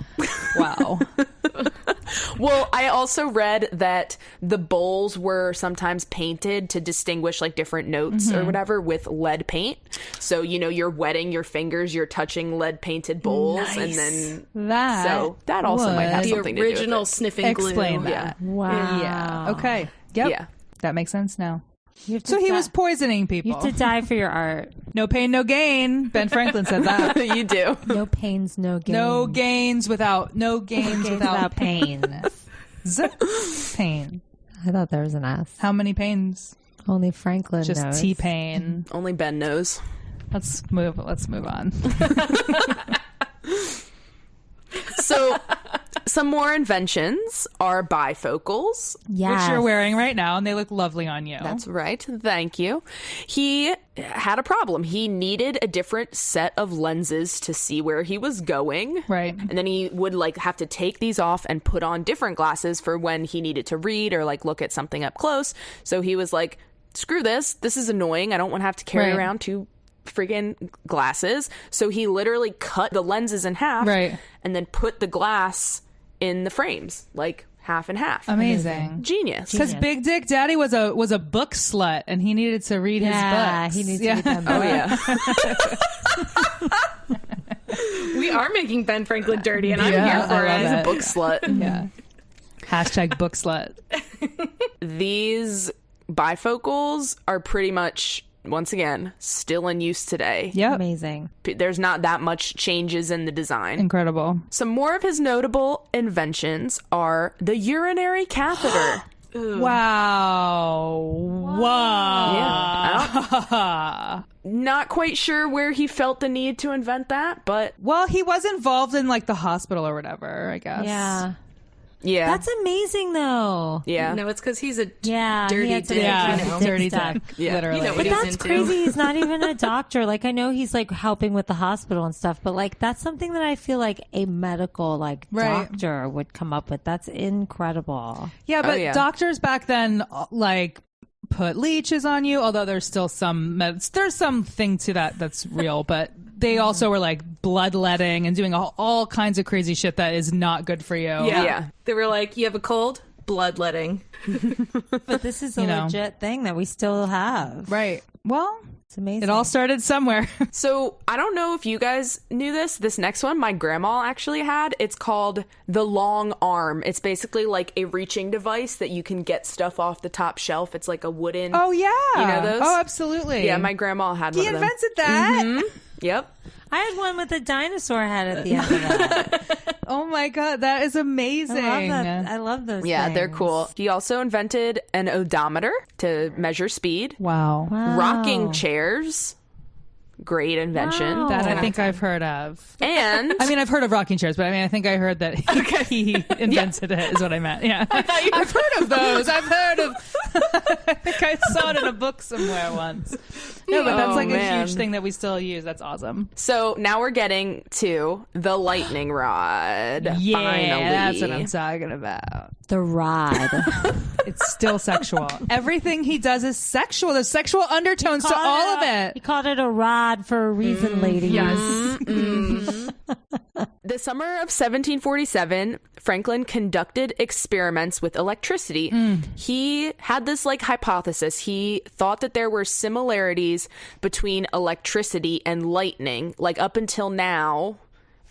Well, I also read that the bowls were sometimes painted to distinguish like different notes or whatever with lead paint. So, you know, you're wetting your fingers, you're touching lead painted bowls, and then that also might have something to do with it. The original sniffing glue. Explain that. Wow. Yeah. Okay. Yep. Yeah. That makes sense now. So he was poisoning people. You have to die for your art. No pain, no gain. Ben Franklin said that. You do. No pains, no gains. No gains without pain. Pain. I thought there was an S. How many pains? Only Franklin knows. Just T-pain. Only Ben knows. Let's move on. So some more inventions are bifocals. Yes. Which you're wearing right now, and they look lovely on you. That's right. Thank you. He had a problem. He needed a different set of lenses to see where he was going. Right. And then he would like have to take these off and put on different glasses for when he needed to read or like look at something up close. So he was like, screw this. This is annoying. I don't want to have to carry around two friggin' glasses. So he literally cut the lenses in half and then put the glass in the frames, like half and half. Amazing. Genius. Because Big Dick Daddy was a book slut, and he needed to read his books. He needs to read them. Oh, yeah. We are making Ben Franklin dirty, and I'm here for it. He's a book slut. Yeah. Hashtag book slut. These bifocals are pretty much, once again, still in use today. Yep. Amazing. There's not that much changes in the design. Incredible. Some more of his notable inventions are the urinary catheter. Wow. Yeah. Not quite sure where he felt the need to invent that, but... Well, he was involved in like the hospital or whatever, I guess. Yeah. Yeah. That's amazing, though. Yeah. No, it's because he's a dirty dick. Dirty stuff. dick. Yeah. Literally. You know what But he's that's into. crazy. He's not even a doctor. Like, I know he's like helping with the hospital and stuff, but like that's something that I feel like a medical like doctor would come up with. That's incredible. Yeah, but doctors back then like put leeches on you, although there's still there's something to that that's real, but they also were like bloodletting and doing all kinds of crazy shit that is not good for you. Yeah. They were like, you have a cold? Bloodletting. But this is a legit thing that we still have. Right. Well, it's amazing. It all started somewhere. So I don't know if you guys knew this next one my grandma actually had. It's called the long arm. It's basically like a reaching device that you can get stuff off the top shelf. It's like a wooden. Oh yeah. You know those? Oh, absolutely. Yeah, my grandma had one of them. He invented that? Mm-hmm. Yep. I had one with a dinosaur head at the end of that. Oh my god, that is amazing. I love those things. They're cool. He also invented an odometer to measure speed. Wow. Rocking chairs. Great invention. Wow. That I think I've heard of. And I mean, I've heard of rocking chairs, but I mean, I think I heard that he invented it is what I meant. Yeah. I've heard of those. I've heard of I think I saw it in a book somewhere once. No, but that's like a huge thing that we still use. That's awesome. So now we're getting to the lightning rod. Yeah, finally. that's what I'm talking about. The rod. It's still sexual. Everything he does is sexual. There's sexual undertones to all of it. He called it a rod for a reason, ladies. Yes. The summer of 1747, Franklin conducted experiments with electricity. He had this like hypothesis. He thought that there were similarities between electricity and lightning. Like up until now,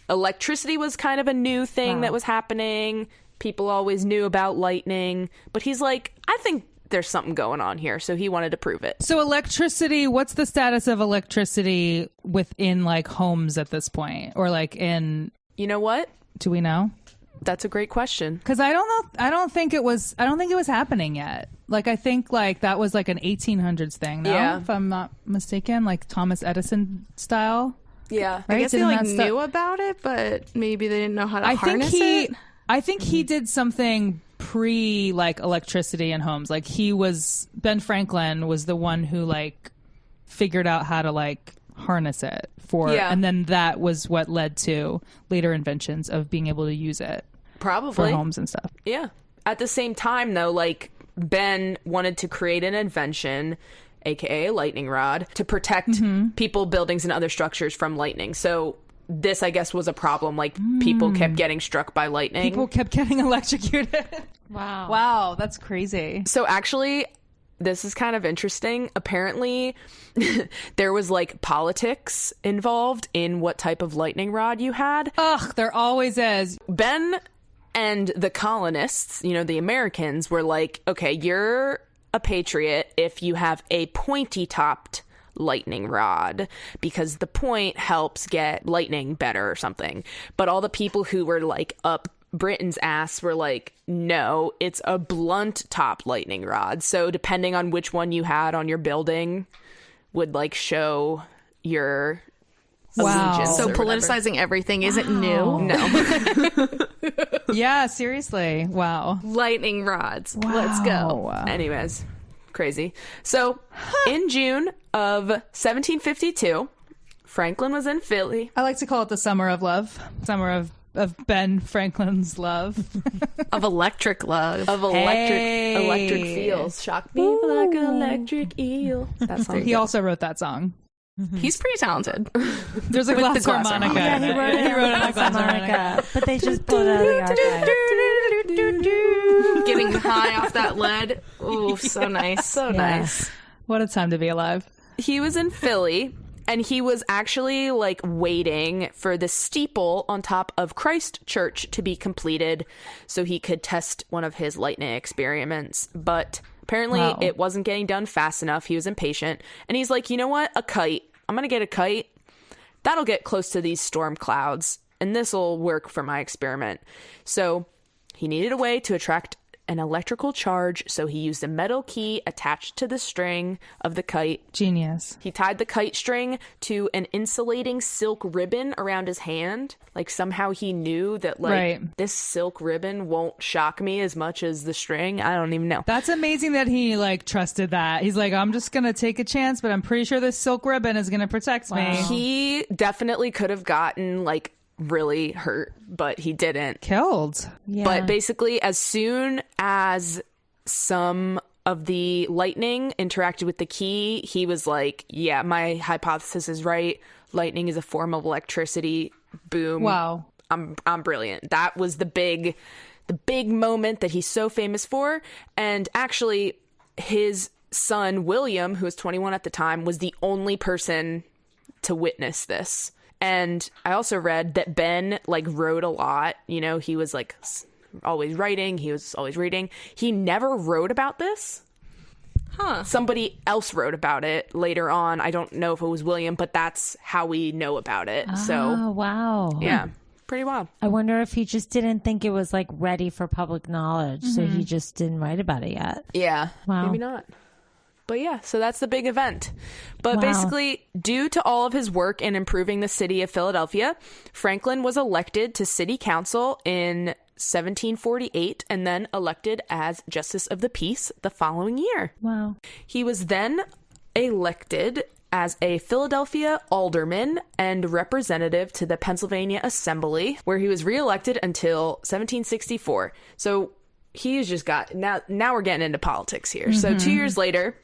electricity was kind of a new thing that was happening. People always knew about lightning, but he's like, I think there's something going on here, so he wanted to prove it. So electricity, what's the status of electricity within like homes at this point, or like in? You know what? Do we know? That's a great question. Because I don't know. I don't think it was happening yet. Like I think like that was like an 1800s thing. No? Yeah. If I'm not mistaken, like Thomas Edison style. Yeah. Right? I guess they Didn't like that knew about it, but maybe they didn't know how to harness it. I think he did something pre like electricity in homes. Like Ben Franklin was the one who like figured out how to like harness it and then that was what led to later inventions of being able to use it probably for homes and stuff. Yeah. At the same time though, like Ben wanted to create an invention, aka a lightning rod, to protect people, buildings, and other structures from lightning. So this, I guess, was a problem. Like people kept getting struck by lightning. People kept getting electrocuted. Wow, that's crazy. So actually, this is kind of interesting. Apparently, there was like politics involved in what type of lightning rod you had. Ugh, there always is. Ben and the colonists, the Americans, were like, okay, you're a patriot if you have a pointy-topped lightning rod, because the point helps get lightning better or something. But all the people who were like up Britain's ass were like, no, it's a blunt top lightning rod. So depending on which one you had on your building would like show your allegiance. So or politicizing everything isn't new. No. Yeah, seriously. Wow. Lightning rods. Let's go. Anyways, crazy. So in June of 1752, Franklin was in Philly. I like to call it the summer of love. Summer of Ben Franklin's love. Of electric love. Of electric feels. Shock me like an electric eel. That song. He also wrote that song. He's pretty talented. There's a glass harmonica. Yeah, he wrote it on a glass harmonica. But they just pulled it out of the archive. Getting high off that lead. Ooh, so nice. So nice. What a time to be alive. He was in Philly, and he was actually like waiting for the steeple on top of Christ Church to be completed so he could test one of his lightning experiments. But apparently it wasn't getting done fast enough. He was impatient. And he's like, you know what? A kite. I'm going to get a kite. That'll get close to these storm clouds, and this will work for my experiment. So he needed a way to attract an electrical charge, so he used a metal key attached to the string of the kite. Genius. He tied the kite string to an insulating silk ribbon around his hand. Like somehow he knew that this silk ribbon won't shock me as much as the string. I don't even know. That's amazing that he like trusted that. He's like, I'm just going to take a chance, but I'm pretty sure this silk ribbon is going to protect me. He definitely could have gotten like really hurt, but he didn't. Killed. Yeah. But basically, as soon as some of the lightning interacted with the key, he was like, yeah, my hypothesis is right. Lightning is a form of electricity. Boom. Wow. I'm brilliant. That was the big moment that he's so famous for. And actually, his son, William, who was 21 at the time, was the only person to witness this. And I also read that Ben like wrote a lot. He was like always writing. He was always reading. He never wrote about this. Somebody else wrote about it later on. I don't know if it was William, but that's how we know about it. Oh, wow. Yeah, pretty wild. I wonder if he just didn't think it was like ready for public knowledge, so he just didn't write about it yet. Yeah, wow. Maybe not. But yeah, so that's the big event. But basically, due to all of his work in improving the city of Philadelphia, Franklin was elected to city council in 1748 and then elected as Justice of the Peace the following year. Wow. He was then elected as a Philadelphia alderman and representative to the Pennsylvania Assembly, where he was reelected until 1764. So he's just got, now we're getting into politics here. So 2 years later,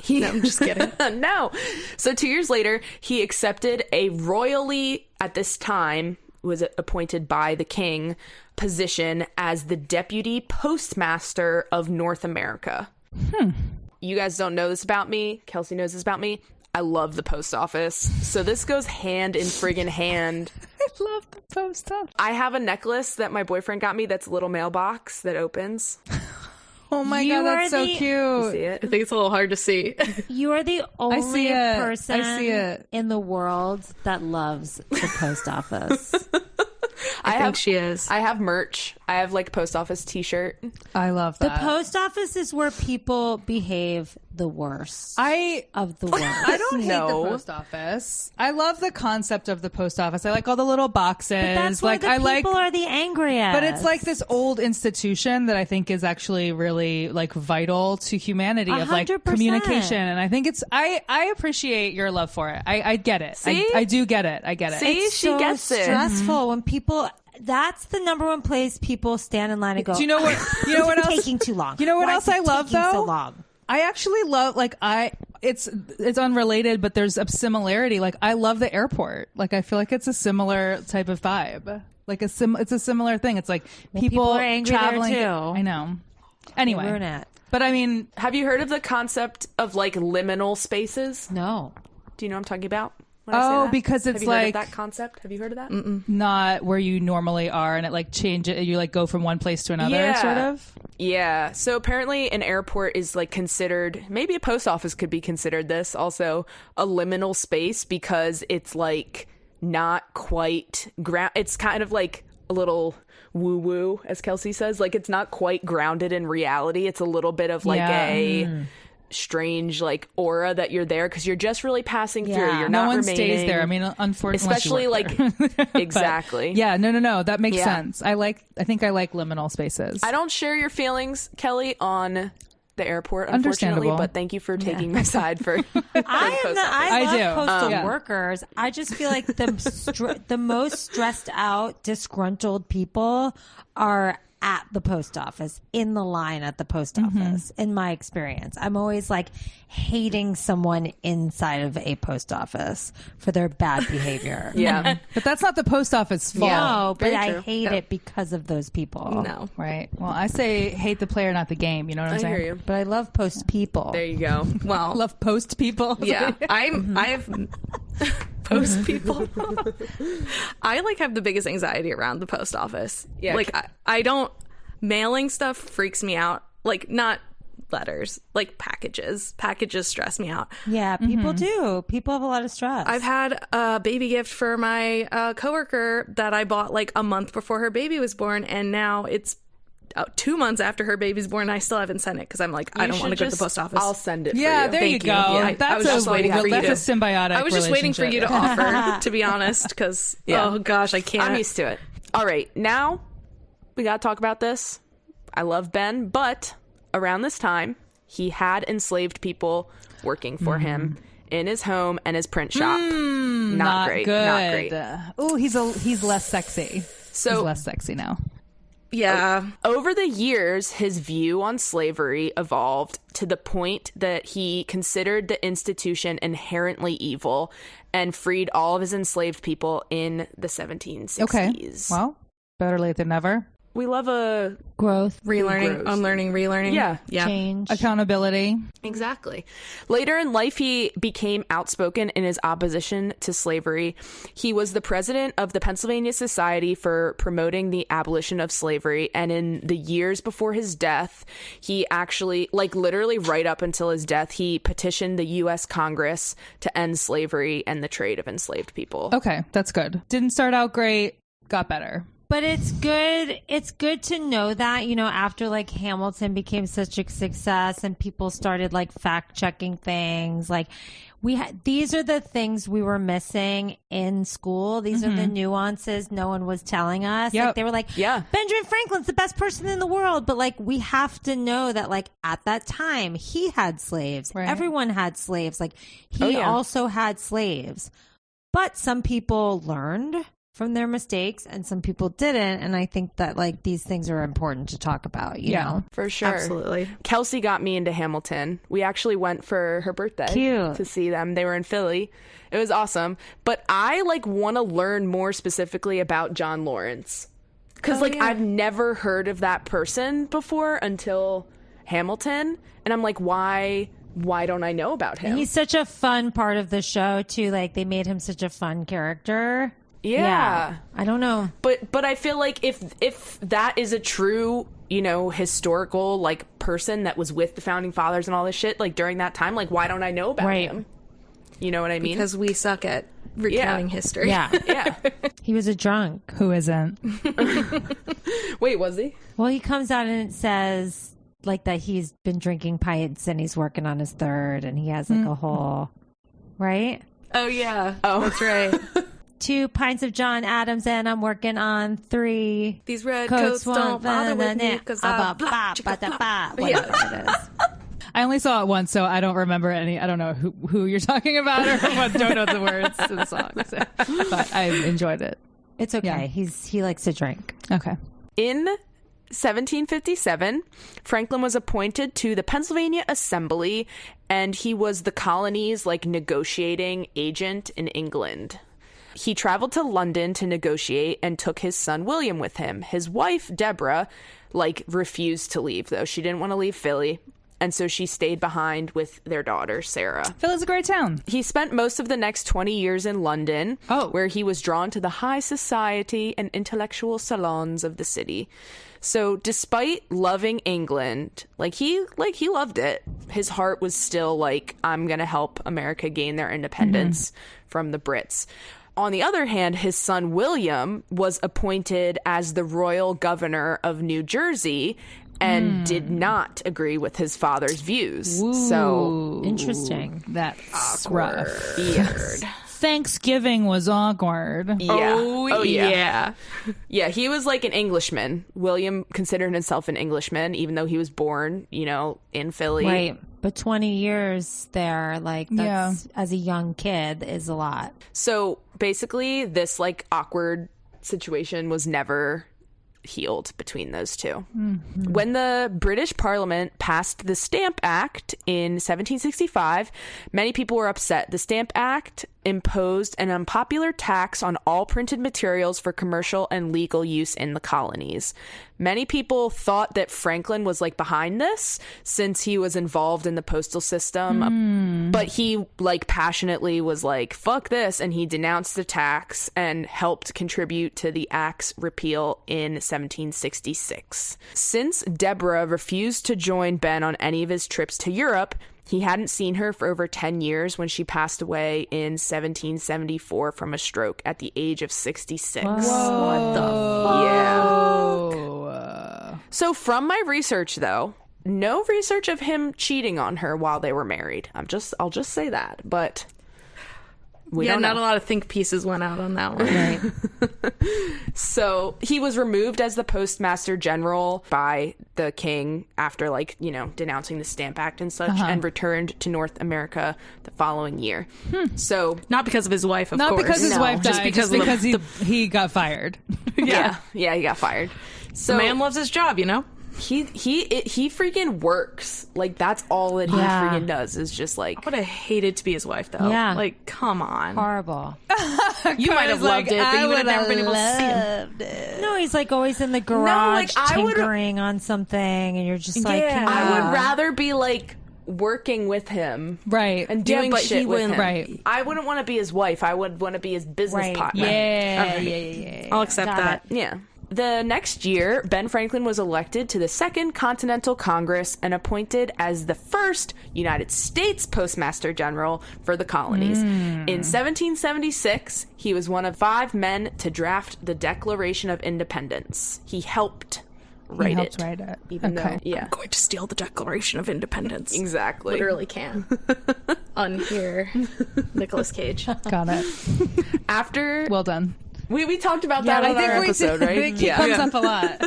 no, I'm just kidding. No. So 2 years later, he accepted a royally, at this time, was appointed by the king, position as the deputy postmaster of North America. You guys don't know this about me. Kelsey knows this about me. I love the post office. So this goes hand in friggin' hand. I love the post office. I have a necklace that my boyfriend got me that's a little mailbox that opens. Oh my You God, that's are so the- You cute. see it? I think it's a little hard to see. You are the only see it. person I see it. in the world that loves the post office. I think she is. I have merch. I have like post office t-shirt. I love The that. post office is where people behave the worst. Of the worst. I don't hate the post office. I love the concept of the post office. I like all the little boxes. But that's where people are the angriest. But it's like this old institution that I think is actually really like vital to humanity 100%. Of like communication. And I think I appreciate your love for it. I get it. I do get it. I get it. See, it's she so gets it. stressful when people. That's the number one place people stand in line and go. Do you know what? You know what else? Taking too long. You know what Why else is it I love taking though? So long? I actually love it's unrelated, but there's a similarity. Like I love the airport. Like I feel like it's a similar type of vibe. Like it's a similar thing. It's like people are angry traveling there too. I know. Anyway, Ruin it. but I mean, Have you heard of the concept of like liminal spaces? No. Do you know what I'm talking about? When I say that? Because it's Have you heard like of that concept? Have you heard of that? not where you normally are, and it like changes. You like go from one place to another, Yeah. sort of. Yeah. So apparently an airport is like considered, maybe a post office could be considered this also, a liminal space because it's like not quite it's kind of like a little woo woo, as Kelsey says. Like it's not quite grounded in reality. It's a little bit of like a strange like aura that you're there because you're just really passing through. You're no not one remaining. stays there. I mean, unfortunately, Especially like exactly. But, yeah, no. That makes sense. I think I like liminal spaces. I don't share your feelings, Kelly, on the airport, unfortunately, Understandable. but thank you for taking my side for I love do. postal Yeah. workers. I just feel like the most stressed out, disgruntled people are at the post office, in the line at the post office, in my experience. I'm always like hating someone inside of a post office for their bad behavior. Yeah. But that's not the post office fault. No, but very I true. hate it because of those people. No. Right. Well, I say hate the player, not the game. You know what I'm I saying? hear you. But I love post people. There you go. I Well, love post people. Yeah, I've post people. I like have the biggest anxiety around the post office. Yeah. Like I don't, mailing stuff freaks me out. Like not letters, like packages. Packages stress me out. Yeah, people do. People have a lot of stress. I've had a baby gift for my coworker that I bought like a month before her baby was born, and now it's 2 months after her baby's born. And I still haven't sent it because I'm like, I don't want to go to the post office. I'll send it Yeah, for you. there you Thank go. you. Yeah, That's I was just waiting for you that's a symbiotic. I was just waiting for you to relationship. offer, to be honest, because oh gosh, I can't. I'm used to it. All right, now we got to talk about this. I love Ben, but around this time, he had enslaved people working for him in his home and his print shop. Not great. Good. Not great. Oh, he's less sexy. So He's less sexy now. Yeah. over the years, his view on slavery evolved to the point that he considered the institution inherently evil and freed all of his enslaved people in the 1760s. Okay. Well, better late than never. We love a growth, Relearning, Gross. unlearning, relearning. Yeah. change. Accountability. Exactly. Later in life, he became outspoken in his opposition to slavery. He was the president of the Pennsylvania Society for Promoting the Abolition of Slavery. And in the years before his death, he actually, like literally right up until his death, he petitioned the U.S. Congress to end slavery and the trade of enslaved people. Okay, that's good. Didn't start out great. Got better. But it's good. It's good to know that, you know, after like Hamilton became such a success and people started like fact checking things, like these are the things we were missing in school. These are the nuances no one was telling us. Yep. Like they were like, Yeah. Benjamin Franklin's the best person in the world. But like, we have to know that like at that time he had slaves. Right. Everyone had slaves. Like he also had slaves, but some people learned from their mistakes and some people didn't. And I think that like these things are important to talk about, you know? For sure. Absolutely. Kelsey got me into Hamilton. We actually went for her birthday Cute. to see them. They were in Philly. It was awesome. But I like want to learn more specifically about John Lawrence. Because I've never heard of that person before until Hamilton. And I'm like, why don't I know about him? He's such a fun part of the show too. Like they made him such a fun character. Yeah. I don't know. But I feel like if that is a true, you know, historical like person that was with the founding fathers and all this shit like during that time, like why don't I know about him? You know what I mean? Because we suck at recounting history. Yeah. yeah. He was a drunk. Who isn't? Wait, was he? Well, he comes out and it says like that he's been drinking pints and he's working on his third and he has like a whole, right? Oh, yeah. Oh. That's right. 2 pints of John Adams and I'm working on 3. These red coats don't bother with me because I'm whatever it is. I only saw it once, so I don't remember any. I don't know who you're talking about or what. Don't know the words to the song, so. But I enjoyed it. It's okay. Yeah. He likes to drink. Okay. In 1757, Franklin was appointed to the Pennsylvania Assembly, and he was the colony's like negotiating agent in England. He traveled to London to negotiate and took his son William with him. His wife, Deborah, like refused to leave, though. She didn't want to leave Philly. And so she stayed behind with their daughter, Sarah. Philly's a great town. He spent most of the next 20 years in London, where he was drawn to the high society and intellectual salons of the city. So despite loving England, he loved it. His heart was still like, I'm going to help America gain their independence from the Brits. On the other hand, his son William was appointed as the royal governor of New Jersey and did not agree with his father's views. Ooh, so interesting. That's rough. Yes. Thanksgiving was awkward. Yeah. Oh, yeah. Yeah, he was like an Englishman. William considered himself an Englishman, even though he was born, in Philly. Right. But 20 years there, that's as a young kid is a lot. So basically, this awkward situation was never healed between those two. When the British Parliament passed the Stamp Act in 1765, many people were upset. The Stamp Act imposed an unpopular tax on all printed materials for commercial and legal use in the colonies. Many people thought that Franklin was behind this since he was involved in the postal system, but he passionately was fuck this, and he denounced the tax and helped contribute to the act's repeal in 1766. Since Deborah refused to join Ben on any of his trips to Europe, he hadn't seen her for over 10 years when she passed away in 1774 from a stroke at the age of 66. Whoa. What the fuck? Yeah. So from my research, though, no research of him cheating on her while they were married. I'll just say that, but we don't know. Not a lot of think pieces went out on that one. Right. So he was removed as the postmaster general by the king after denouncing the Stamp Act and such, and returned to North America the following year. So Not because of his wife, of Not course. because his wife died, just because he got fired. yeah, he got fired. So the man loves his job, he freaking works. That's all that he freaking does is just I would have hated to be his wife, though. Yeah. Come on. Horrible. You might have loved it, but you would have never been able to see him. No, he's always in the garage I would've- tinkering on something, and you're just I yeah. would rather be working with him, Right. and doing but shit he with wouldn't- him. Right. I wouldn't want to be his wife. I would want to be his business Right. partner. Yeah. I'll accept Got that. Yeah. The next year, Ben Franklin was elected to the Second Continental Congress and appointed as the first United States Postmaster General for the colonies. In 1776, he was one of 5 men to draft the Declaration of Independence. He helped write it. Even though, I'm going to steal the Declaration of Independence. Exactly. Literally can. Unhear Nicolas Cage. Got it. After... Well done. We talked about that on our episode, right? I think it comes up a lot.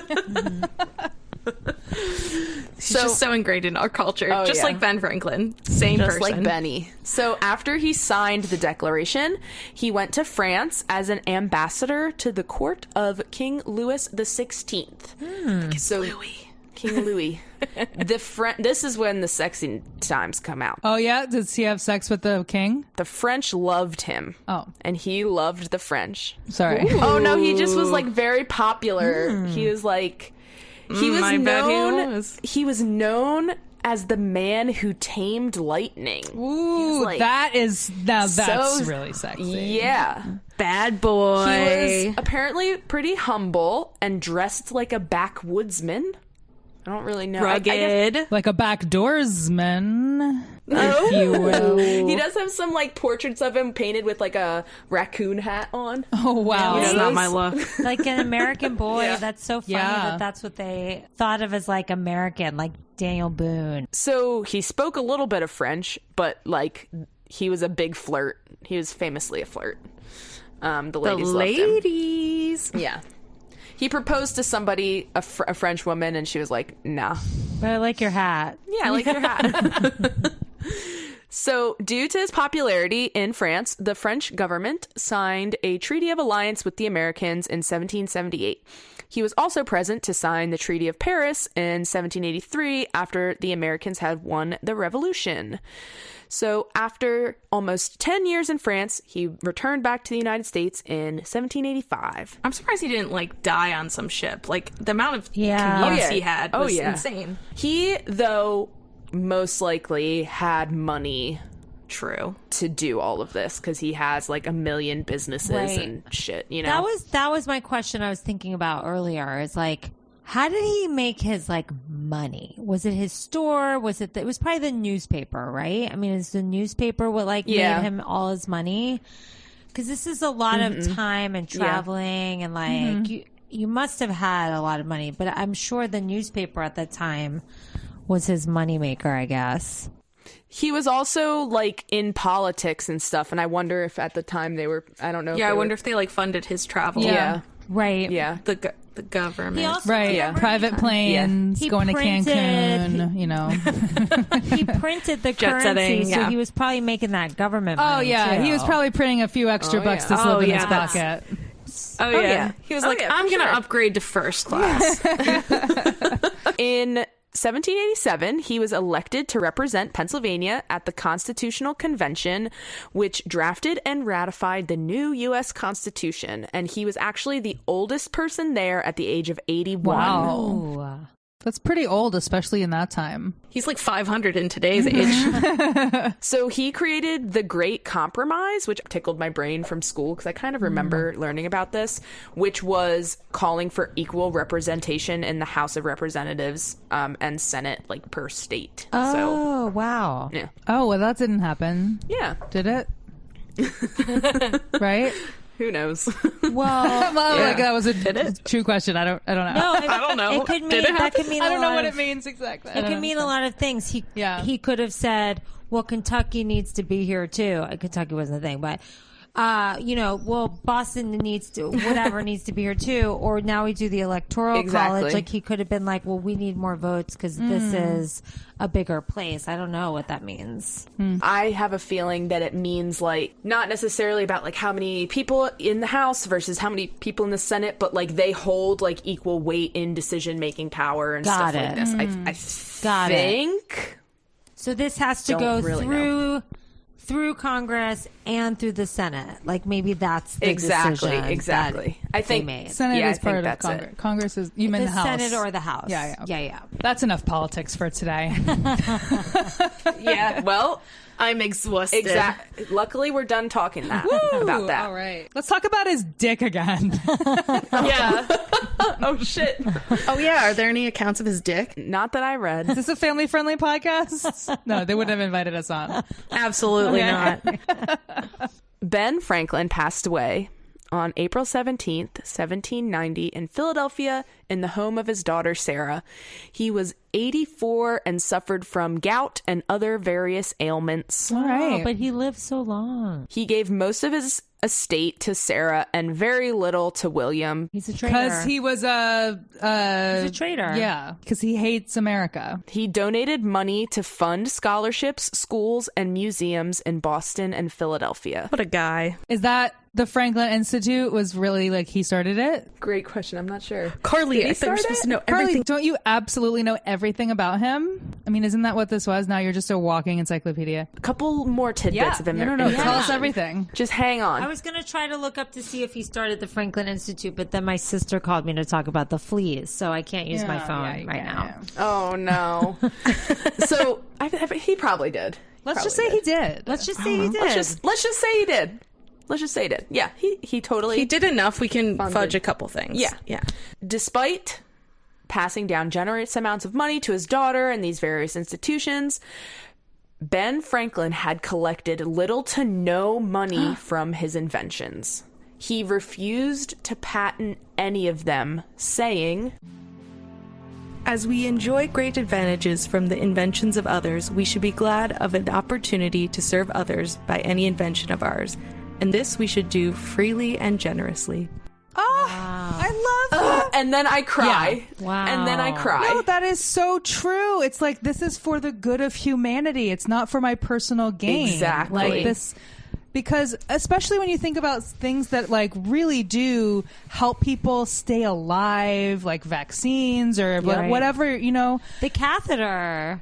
She's just so ingrained in our culture. Just like Ben Franklin. Same Just person. like Benny. So after he signed the Declaration, he went to France as an ambassador to the court of King Louis XVI. So King Louis. This is when the sexy times come out. Oh, yeah? Does he have sex with the king? The French loved him. Oh. And he loved the French. Sorry. Oh, no, he just was very popular. He was he was I bet he known. was. He was known as the man who tamed lightning. Ooh, that's really sexy. Yeah. Bad boy. He was apparently pretty humble and dressed like a backwoodsman. I don't really know. Rugged. Like a backdoorsman, Oh. if you will. He does have some like portraits of him painted with like a raccoon hat on. Oh, wow. It's not my look. Like an American boy. Yeah. That's so funny Yeah. that's what they thought of as like American, like Daniel Boone. So he spoke a little bit of French, but like he was a big flirt. He was famously a flirt. The ladies loved him. Ladies. Yeah. He proposed to somebody, a French woman, and she was like, nah. But I like your hat. Yeah, I like your hat. So, due to his popularity in France, the French government signed a Treaty of Alliance with the Americans in 1778. He was also present to sign the Treaty of Paris in 1783 after the Americans had won the Revolution. So, after almost 10 years in France, he returned back to the United States in 1785. I'm surprised he didn't like die on some ship. Like the amount of Yeah. commutes Oh, yeah. he had Oh, was yeah. insane. He, though, most likely had money True. to do all of this because he has like a million businesses Right. and shit, you know? That was my question I was thinking about earlier. Is like, how did he make his like money? Was it his store? Was it? It was probably the newspaper, right? I mean, is the newspaper what like Yeah. made him all his money? Because this is a lot of time and traveling and like you must have had a lot of money. But I'm sure the newspaper at that time was his moneymaker, I guess. He was also like in politics and stuff, and I wonder if at the time they were, I don't know. Yeah, I wonder if they like funded his travel. Yeah. Right. Yeah. The government. He also Right. remember Private planes He going to printed- Cancun, you know. he printed the Jet setting, currency, so yeah. he was probably making that government Oh, money, yeah. too. He was probably printing a few extra Oh, bucks yeah. to slip Oh, in yeah, his that's- pocket. Oh yeah. yeah. He was Oh, like, yeah, I'm for gonna sure. upgrade to first class. In 1787, he was elected to represent Pennsylvania at the Constitutional Convention, which drafted and ratified the new U.S. Constitution. And he was actually the oldest person there at the age of 81. Wow. Oh. That's pretty old, especially in that time. He's like 500 in today's age. So he created the Great Compromise, which tickled my brain from school because I kind of remember learning about this, which was calling for equal representation in the House of Representatives and Senate, like per state. Oh, wow. Yeah. Oh, well, that didn't happen. Yeah. Did it? Right? Who knows? Well, Well, like that was a it? true question. I don't know. no, I don't know. It could mean Did it that could mean I a don't know lot what of- it means exactly. It could mean a lot of things. Yeah. He could have said, "Well, Kentucky needs to be here too." Kentucky wasn't a thing, but well, Boston needs to whatever needs to be here too. Or now we do the electoral Exactly. college. Like he could have been like, "Well, we need more votes because this is a bigger place." I don't know what that means. I have a feeling that it means like not necessarily about like how many people in the House versus how many people in the Senate, but like they hold like equal weight in decision making power and Got stuff it. like this. Got it. think. So this has to Don't go really through Congress and through the Senate. Like maybe that's the Exactly. decision Exactly. that I think they made. Senate Yeah, I is part think of that's Congress. it. Congress is, you mean The the House. Senate or the House. Yeah. Yeah. That's enough politics for today. Yeah. Well, I'm exhausted. Luckily, we're done talking about that. All right. Let's talk about his dick again. Yeah. Oh shit! Oh yeah. Are there any accounts of his dick? Not that I read. Is this a family-friendly podcast? No, they wouldn't have invited us on. Absolutely Okay. not. Ben Franklin passed away on April 17th, 1790 in Philadelphia in the home of his daughter Sarah. He was 84 and suffered from gout and other various ailments. All right. But he lived so long. He gave most of his estate to Sarah and very little to William. He's a traitor. Because he was He's a traitor. Yeah, because he hates America. He donated money to fund scholarships, schools, and museums in Boston and Philadelphia. What a guy. Is that the Franklin Institute was really like he started it? Great question. I'm not sure. Carly, I thought you were start supposed it? to know Carly, everything. don't you absolutely know everything about him? I mean, isn't that what this was? Now you're just a walking encyclopedia. A couple more tidbits of him. No. Tell us everything. Just hang on. I was going to try to look up to see if he started the Franklin Institute, but then my sister called me to talk about the fleas, so I can't use my phone right now. Oh no. So he probably did. Let's just say he did. Let's just say he did. Let's just say he did. Let's just say he did. Yeah, he totally He did enough. We can fudge a couple things. Yeah. Yeah. Despite passing down generous amounts of money to his daughter and these various institutions. Ben Franklin had collected little to no money from his inventions. He refused to patent any of them, saying, As we enjoy great advantages from the inventions of others, we should be glad of an opportunity to serve others by any invention of ours, and this we should do freely and generously. I love that. and then I cry. Yeah. Wow. And then I cry. No, that is so true. It's like, this is for the good of humanity. It's not for my personal gain. Exactly. Like this, because especially when you think about things that like really do help people stay alive, like vaccines or whatever, you know. The catheter,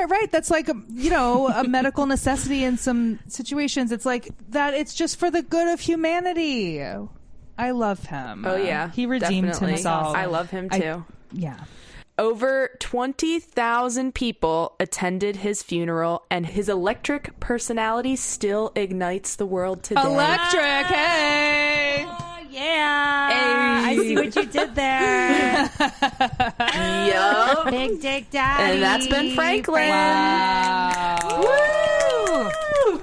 right? That's like a medical necessity in some situations. It's like that. It's just for the good of humanity. I love him. Oh, yeah. He redeemed definitely. himself. I love him, too. Yeah. Over 20,000 people attended his funeral, and his electric personality still ignites the world today. Electric, hey! Oh, yeah. I see what you did there. Yup. Big Dick Daddy. And that's Ben Franklin. Wow. Woo!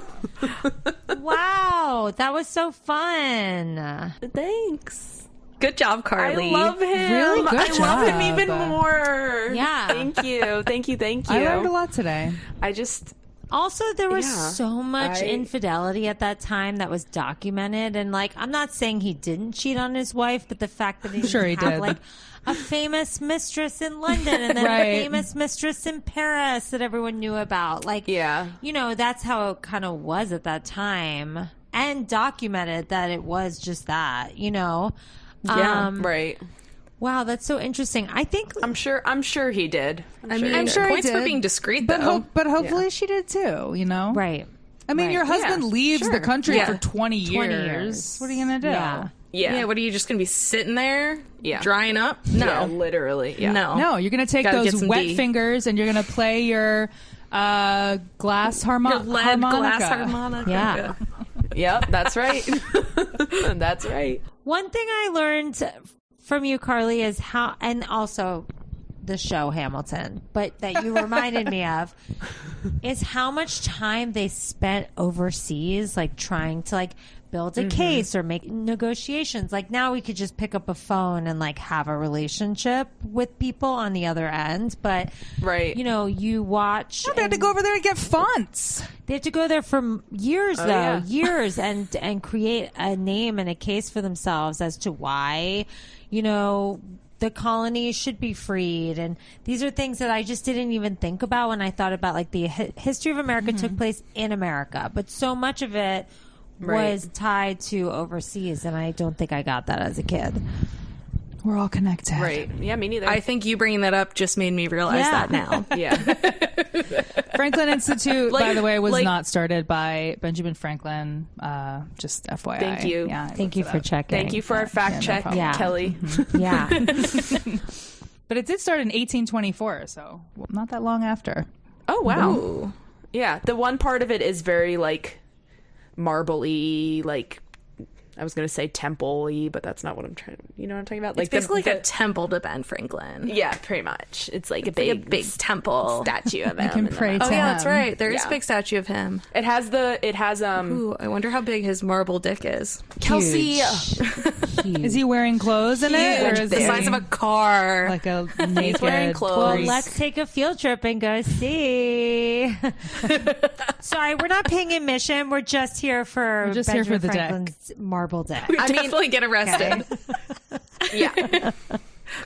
Wow, that was so fun. Thanks. Good job, Carly. I love him. Really good I love him job. even more. Yeah. Thank you. Thank you. Thank you. I learned a lot today. I just... Also, there was Yeah. so much infidelity at that time that was documented. And, like, I'm not saying he didn't cheat on his wife, but the fact that he Sure he didn't have, did. like, a famous mistress in London and then Right. a famous mistress in Paris that everyone knew about. Like, Yeah. you know, that's how it kind of was at that time. And documented that it was just that, you know? Yeah, right. Wow, that's so interesting. I think I'm sure he did. I'm sure he points for did. being discreet, But though. but hopefully she did too, you know? right. I mean, Right. your husband Yeah, leaves sure. the country Yeah. for 20 years. 20 years. What are you going to do? Yeah. Yeah. What are you just going to be sitting there? Yeah. Drying up? No. Yeah, literally. Yeah. No. No, you're going to take Gotta get those some wet D. fingers and you're going to play your glass Your lead harmonica. glass harmonica. Yeah. Yep, that's right. That's right. One thing I learned from you, Carly, is how, and also the show Hamilton, but that you reminded me of, is how much time they spent overseas, like trying to like build a case or make negotiations. Like now we could just pick up a phone and like have a relationship with people on the other end. But, Right. you know, you watch. They had to go over there and get fonts. They have to go there for years, yeah. years, and create a name and a case for themselves as to why, you know, the colonies should be freed. And these are things that I just didn't even think about when I thought about like the history of America took place in America, but so much of it was tied to overseas, and I don't think I got that as a kid. We're all connected. Right. Yeah, me neither. I think you bringing that up just made me realize that now. yeah. Franklin Institute, Like- by the way, was like- not started by Benjamin Franklin. Just FYI. Thank you. Yeah, Thank you for checking. Thank you for our fact no check, problem. Yeah. Kelly. Yeah. But it did start in 1824, so not that long after. Oh, wow. Ooh. Yeah, the one part of it is very like marbly, like I was gonna say temple-y, but that's not what I'm trying. You know what I'm talking about? It's basically like a temple to Ben Franklin. Yeah, pretty much. It's like It's like a big temple. statue of him. can in the pray middle. to Oh yeah, that's him. right. There's Yeah. a big statue of him. It has Ooh, I wonder how big his marble dick is. Kelsey. Is he wearing clothes in it? Or is the he size of a car. like a naked wearing clothes. Well, Great. let's take a field trip and go see. Sorry, we're not paying admission. We're just here for We're just here Benjamin for the deck. Franklin's marble deck. I mean, definitely get arrested. yeah.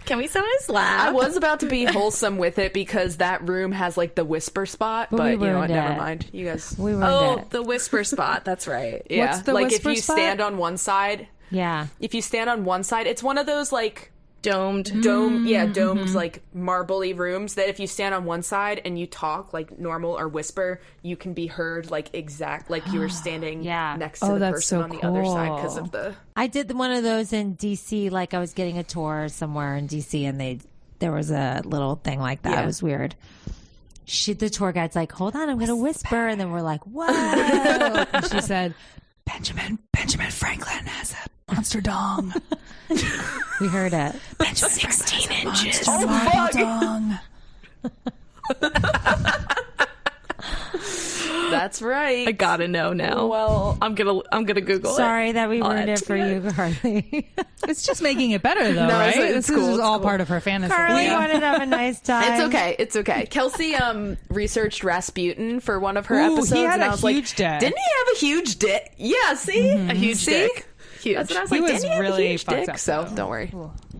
Can we sit on his lap? I was about to be wholesome with it because that room has like the whisper spot, But but we you know what? ruined Never it. mind. You guys. We ruined Oh, it. the whisper spot. That's right. Yeah. What's the like whisper if you spot? stand on one side, Yeah. if you stand on one side, it's one of those like Domed. domed like marbly rooms that if you stand on one side and you talk like normal or whisper, you can be heard like like you were standing Yeah. next to Oh, the that's person so on the other side because cool. of the I did one of those in DC. Like I was getting a tour somewhere in DC, and there was a little thing like that. Yeah. It was weird. The tour guide's like, "Hold on, I'm going to whisper," and then we're like, "Whoa!" And she said, Benjamin Franklin has a Monster dong. We heard it. That's 16 inches. Oh, fuck. Dong. That's right. I gotta know now. Well, I'm gonna Google it. Sorry that we ruined it for you, Carly. It's just making it better, though, No, right? it's This cool, is it's all cool. part of her fantasy. Carly wanted to have a nice time. it's okay. Kelsey researched Rasputin for one of her Ooh, episodes, he had and I a was huge like, dick. didn't he have a huge dick? Yeah, see? A huge See? dick. Huge. That's what I was He like, was didn't he have really a huge fucked dick? up, So though. don't worry.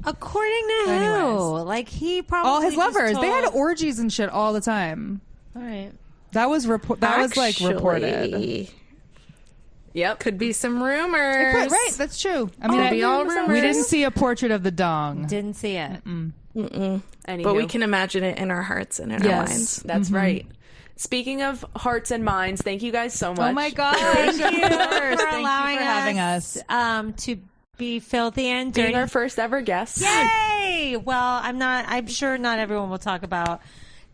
According to who? Anyways. Like, he probably All his just lovers. They had told- orgies and shit all the time. All right. That was reported. Actually, Yep. could be some rumors. Right, that's true. I mean, Could be all rumors. we didn't see a portrait of the dong. Didn't see it. Anywho. But we can imagine it in our hearts and in our Yes. minds. That's right. Speaking of hearts and minds, thank you guys so much. Oh my gosh! Thank you for Thank allowing you for having us. to be filthy and dirty. Being our first ever guest. Yay! Well, I'm sure not everyone will talk about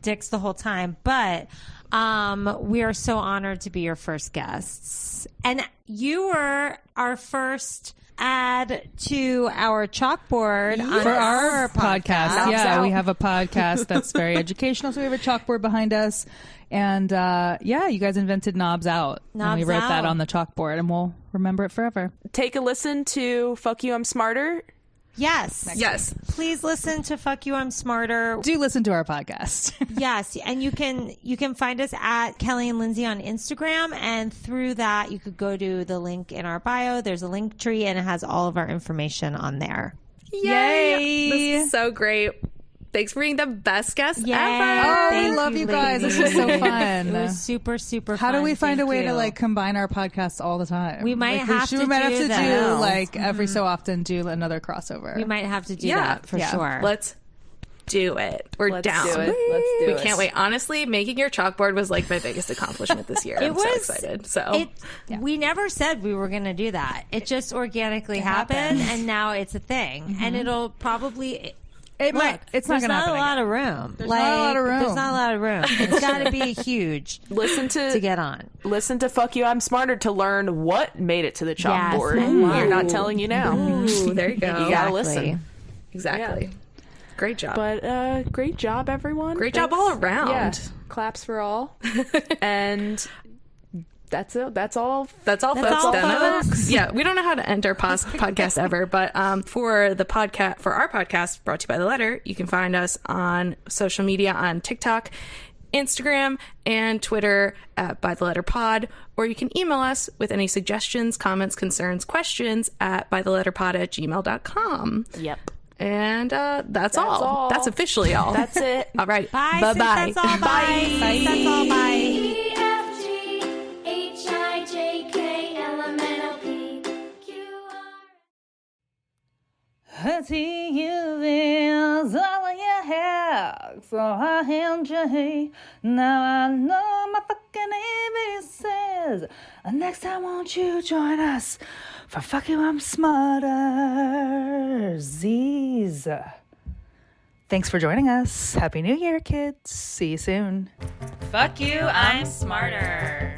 dicks the whole time, but we are so honored to be your first guests. And you were our first add to our chalkboard on For our podcast. Knobs Yeah, out. we have a podcast that's very educational. So we have a chalkboard behind us. And yeah, you guys invented Knobs Out. And we Knobs wrote that Out. on the chalkboard, and we'll remember it forever. Take a listen to Fuck You, I'm Smarter. Yes. Yes. Please listen to Fuck You, I'm Smarter. Do listen to our podcast. Yes, and you can find us at Kelly and Lindsey on Instagram, and through that you could go to the link in our bio. There's a link tree, and it has all of our information on there. Yay! This is so great. Thanks for being the best guest Yay. ever. Oh, we Thank love you guys. ladies. This was so fun. It was super, super How fun. do we find Thank a way you. to like combine our podcasts all the time? We might Like, have to we might have do to that. do like every so often do another crossover. We might have to do Yeah. that for Yeah. sure. Let's do it. We're Let's down. do it. Let's do We it. can't wait. Honestly, making your chalkboard was like my biggest accomplishment this year. I'm so excited. So We never said we were going to do that. It just organically happened, and now it's a thing. And it'll probably... It might. It's not There's going to not happen. a lot again. of room. There's not a lot of room. There's not a lot of room. It's got to be huge Listen to get on. Listen to Fuck You, I'm Smarter to learn what made it to the chalkboard. and We're what. not telling you now. ooh, there you go. You gotta listen. Exactly. Great job. But great job, everyone. Great job all around. Yeah. Claps for all. And that's it. That's all. That's all, That's all, folks. Yeah, we don't know how to end our podcast ever, but for the podcast, for our podcast, Brought to you by the Letter, you can find us on social media on TikTok, Instagram, and Twitter at By the Letter Pod, or you can email us with any suggestions, comments, concerns, questions at bytheletterpod@gmail.com. Yep. And that's all. That's officially all. That's it. All right. Bye. Bye-bye. Since that's all. Bye. Since that's all. Bye. is all you have, so I hand you. Now I know my fucking ABCs. Next time, won't you join us for Fuck You, I'm Smarter. Z's. Thanks for joining us. Happy New Year, kids. See you soon. Fuck you, I'm smarter.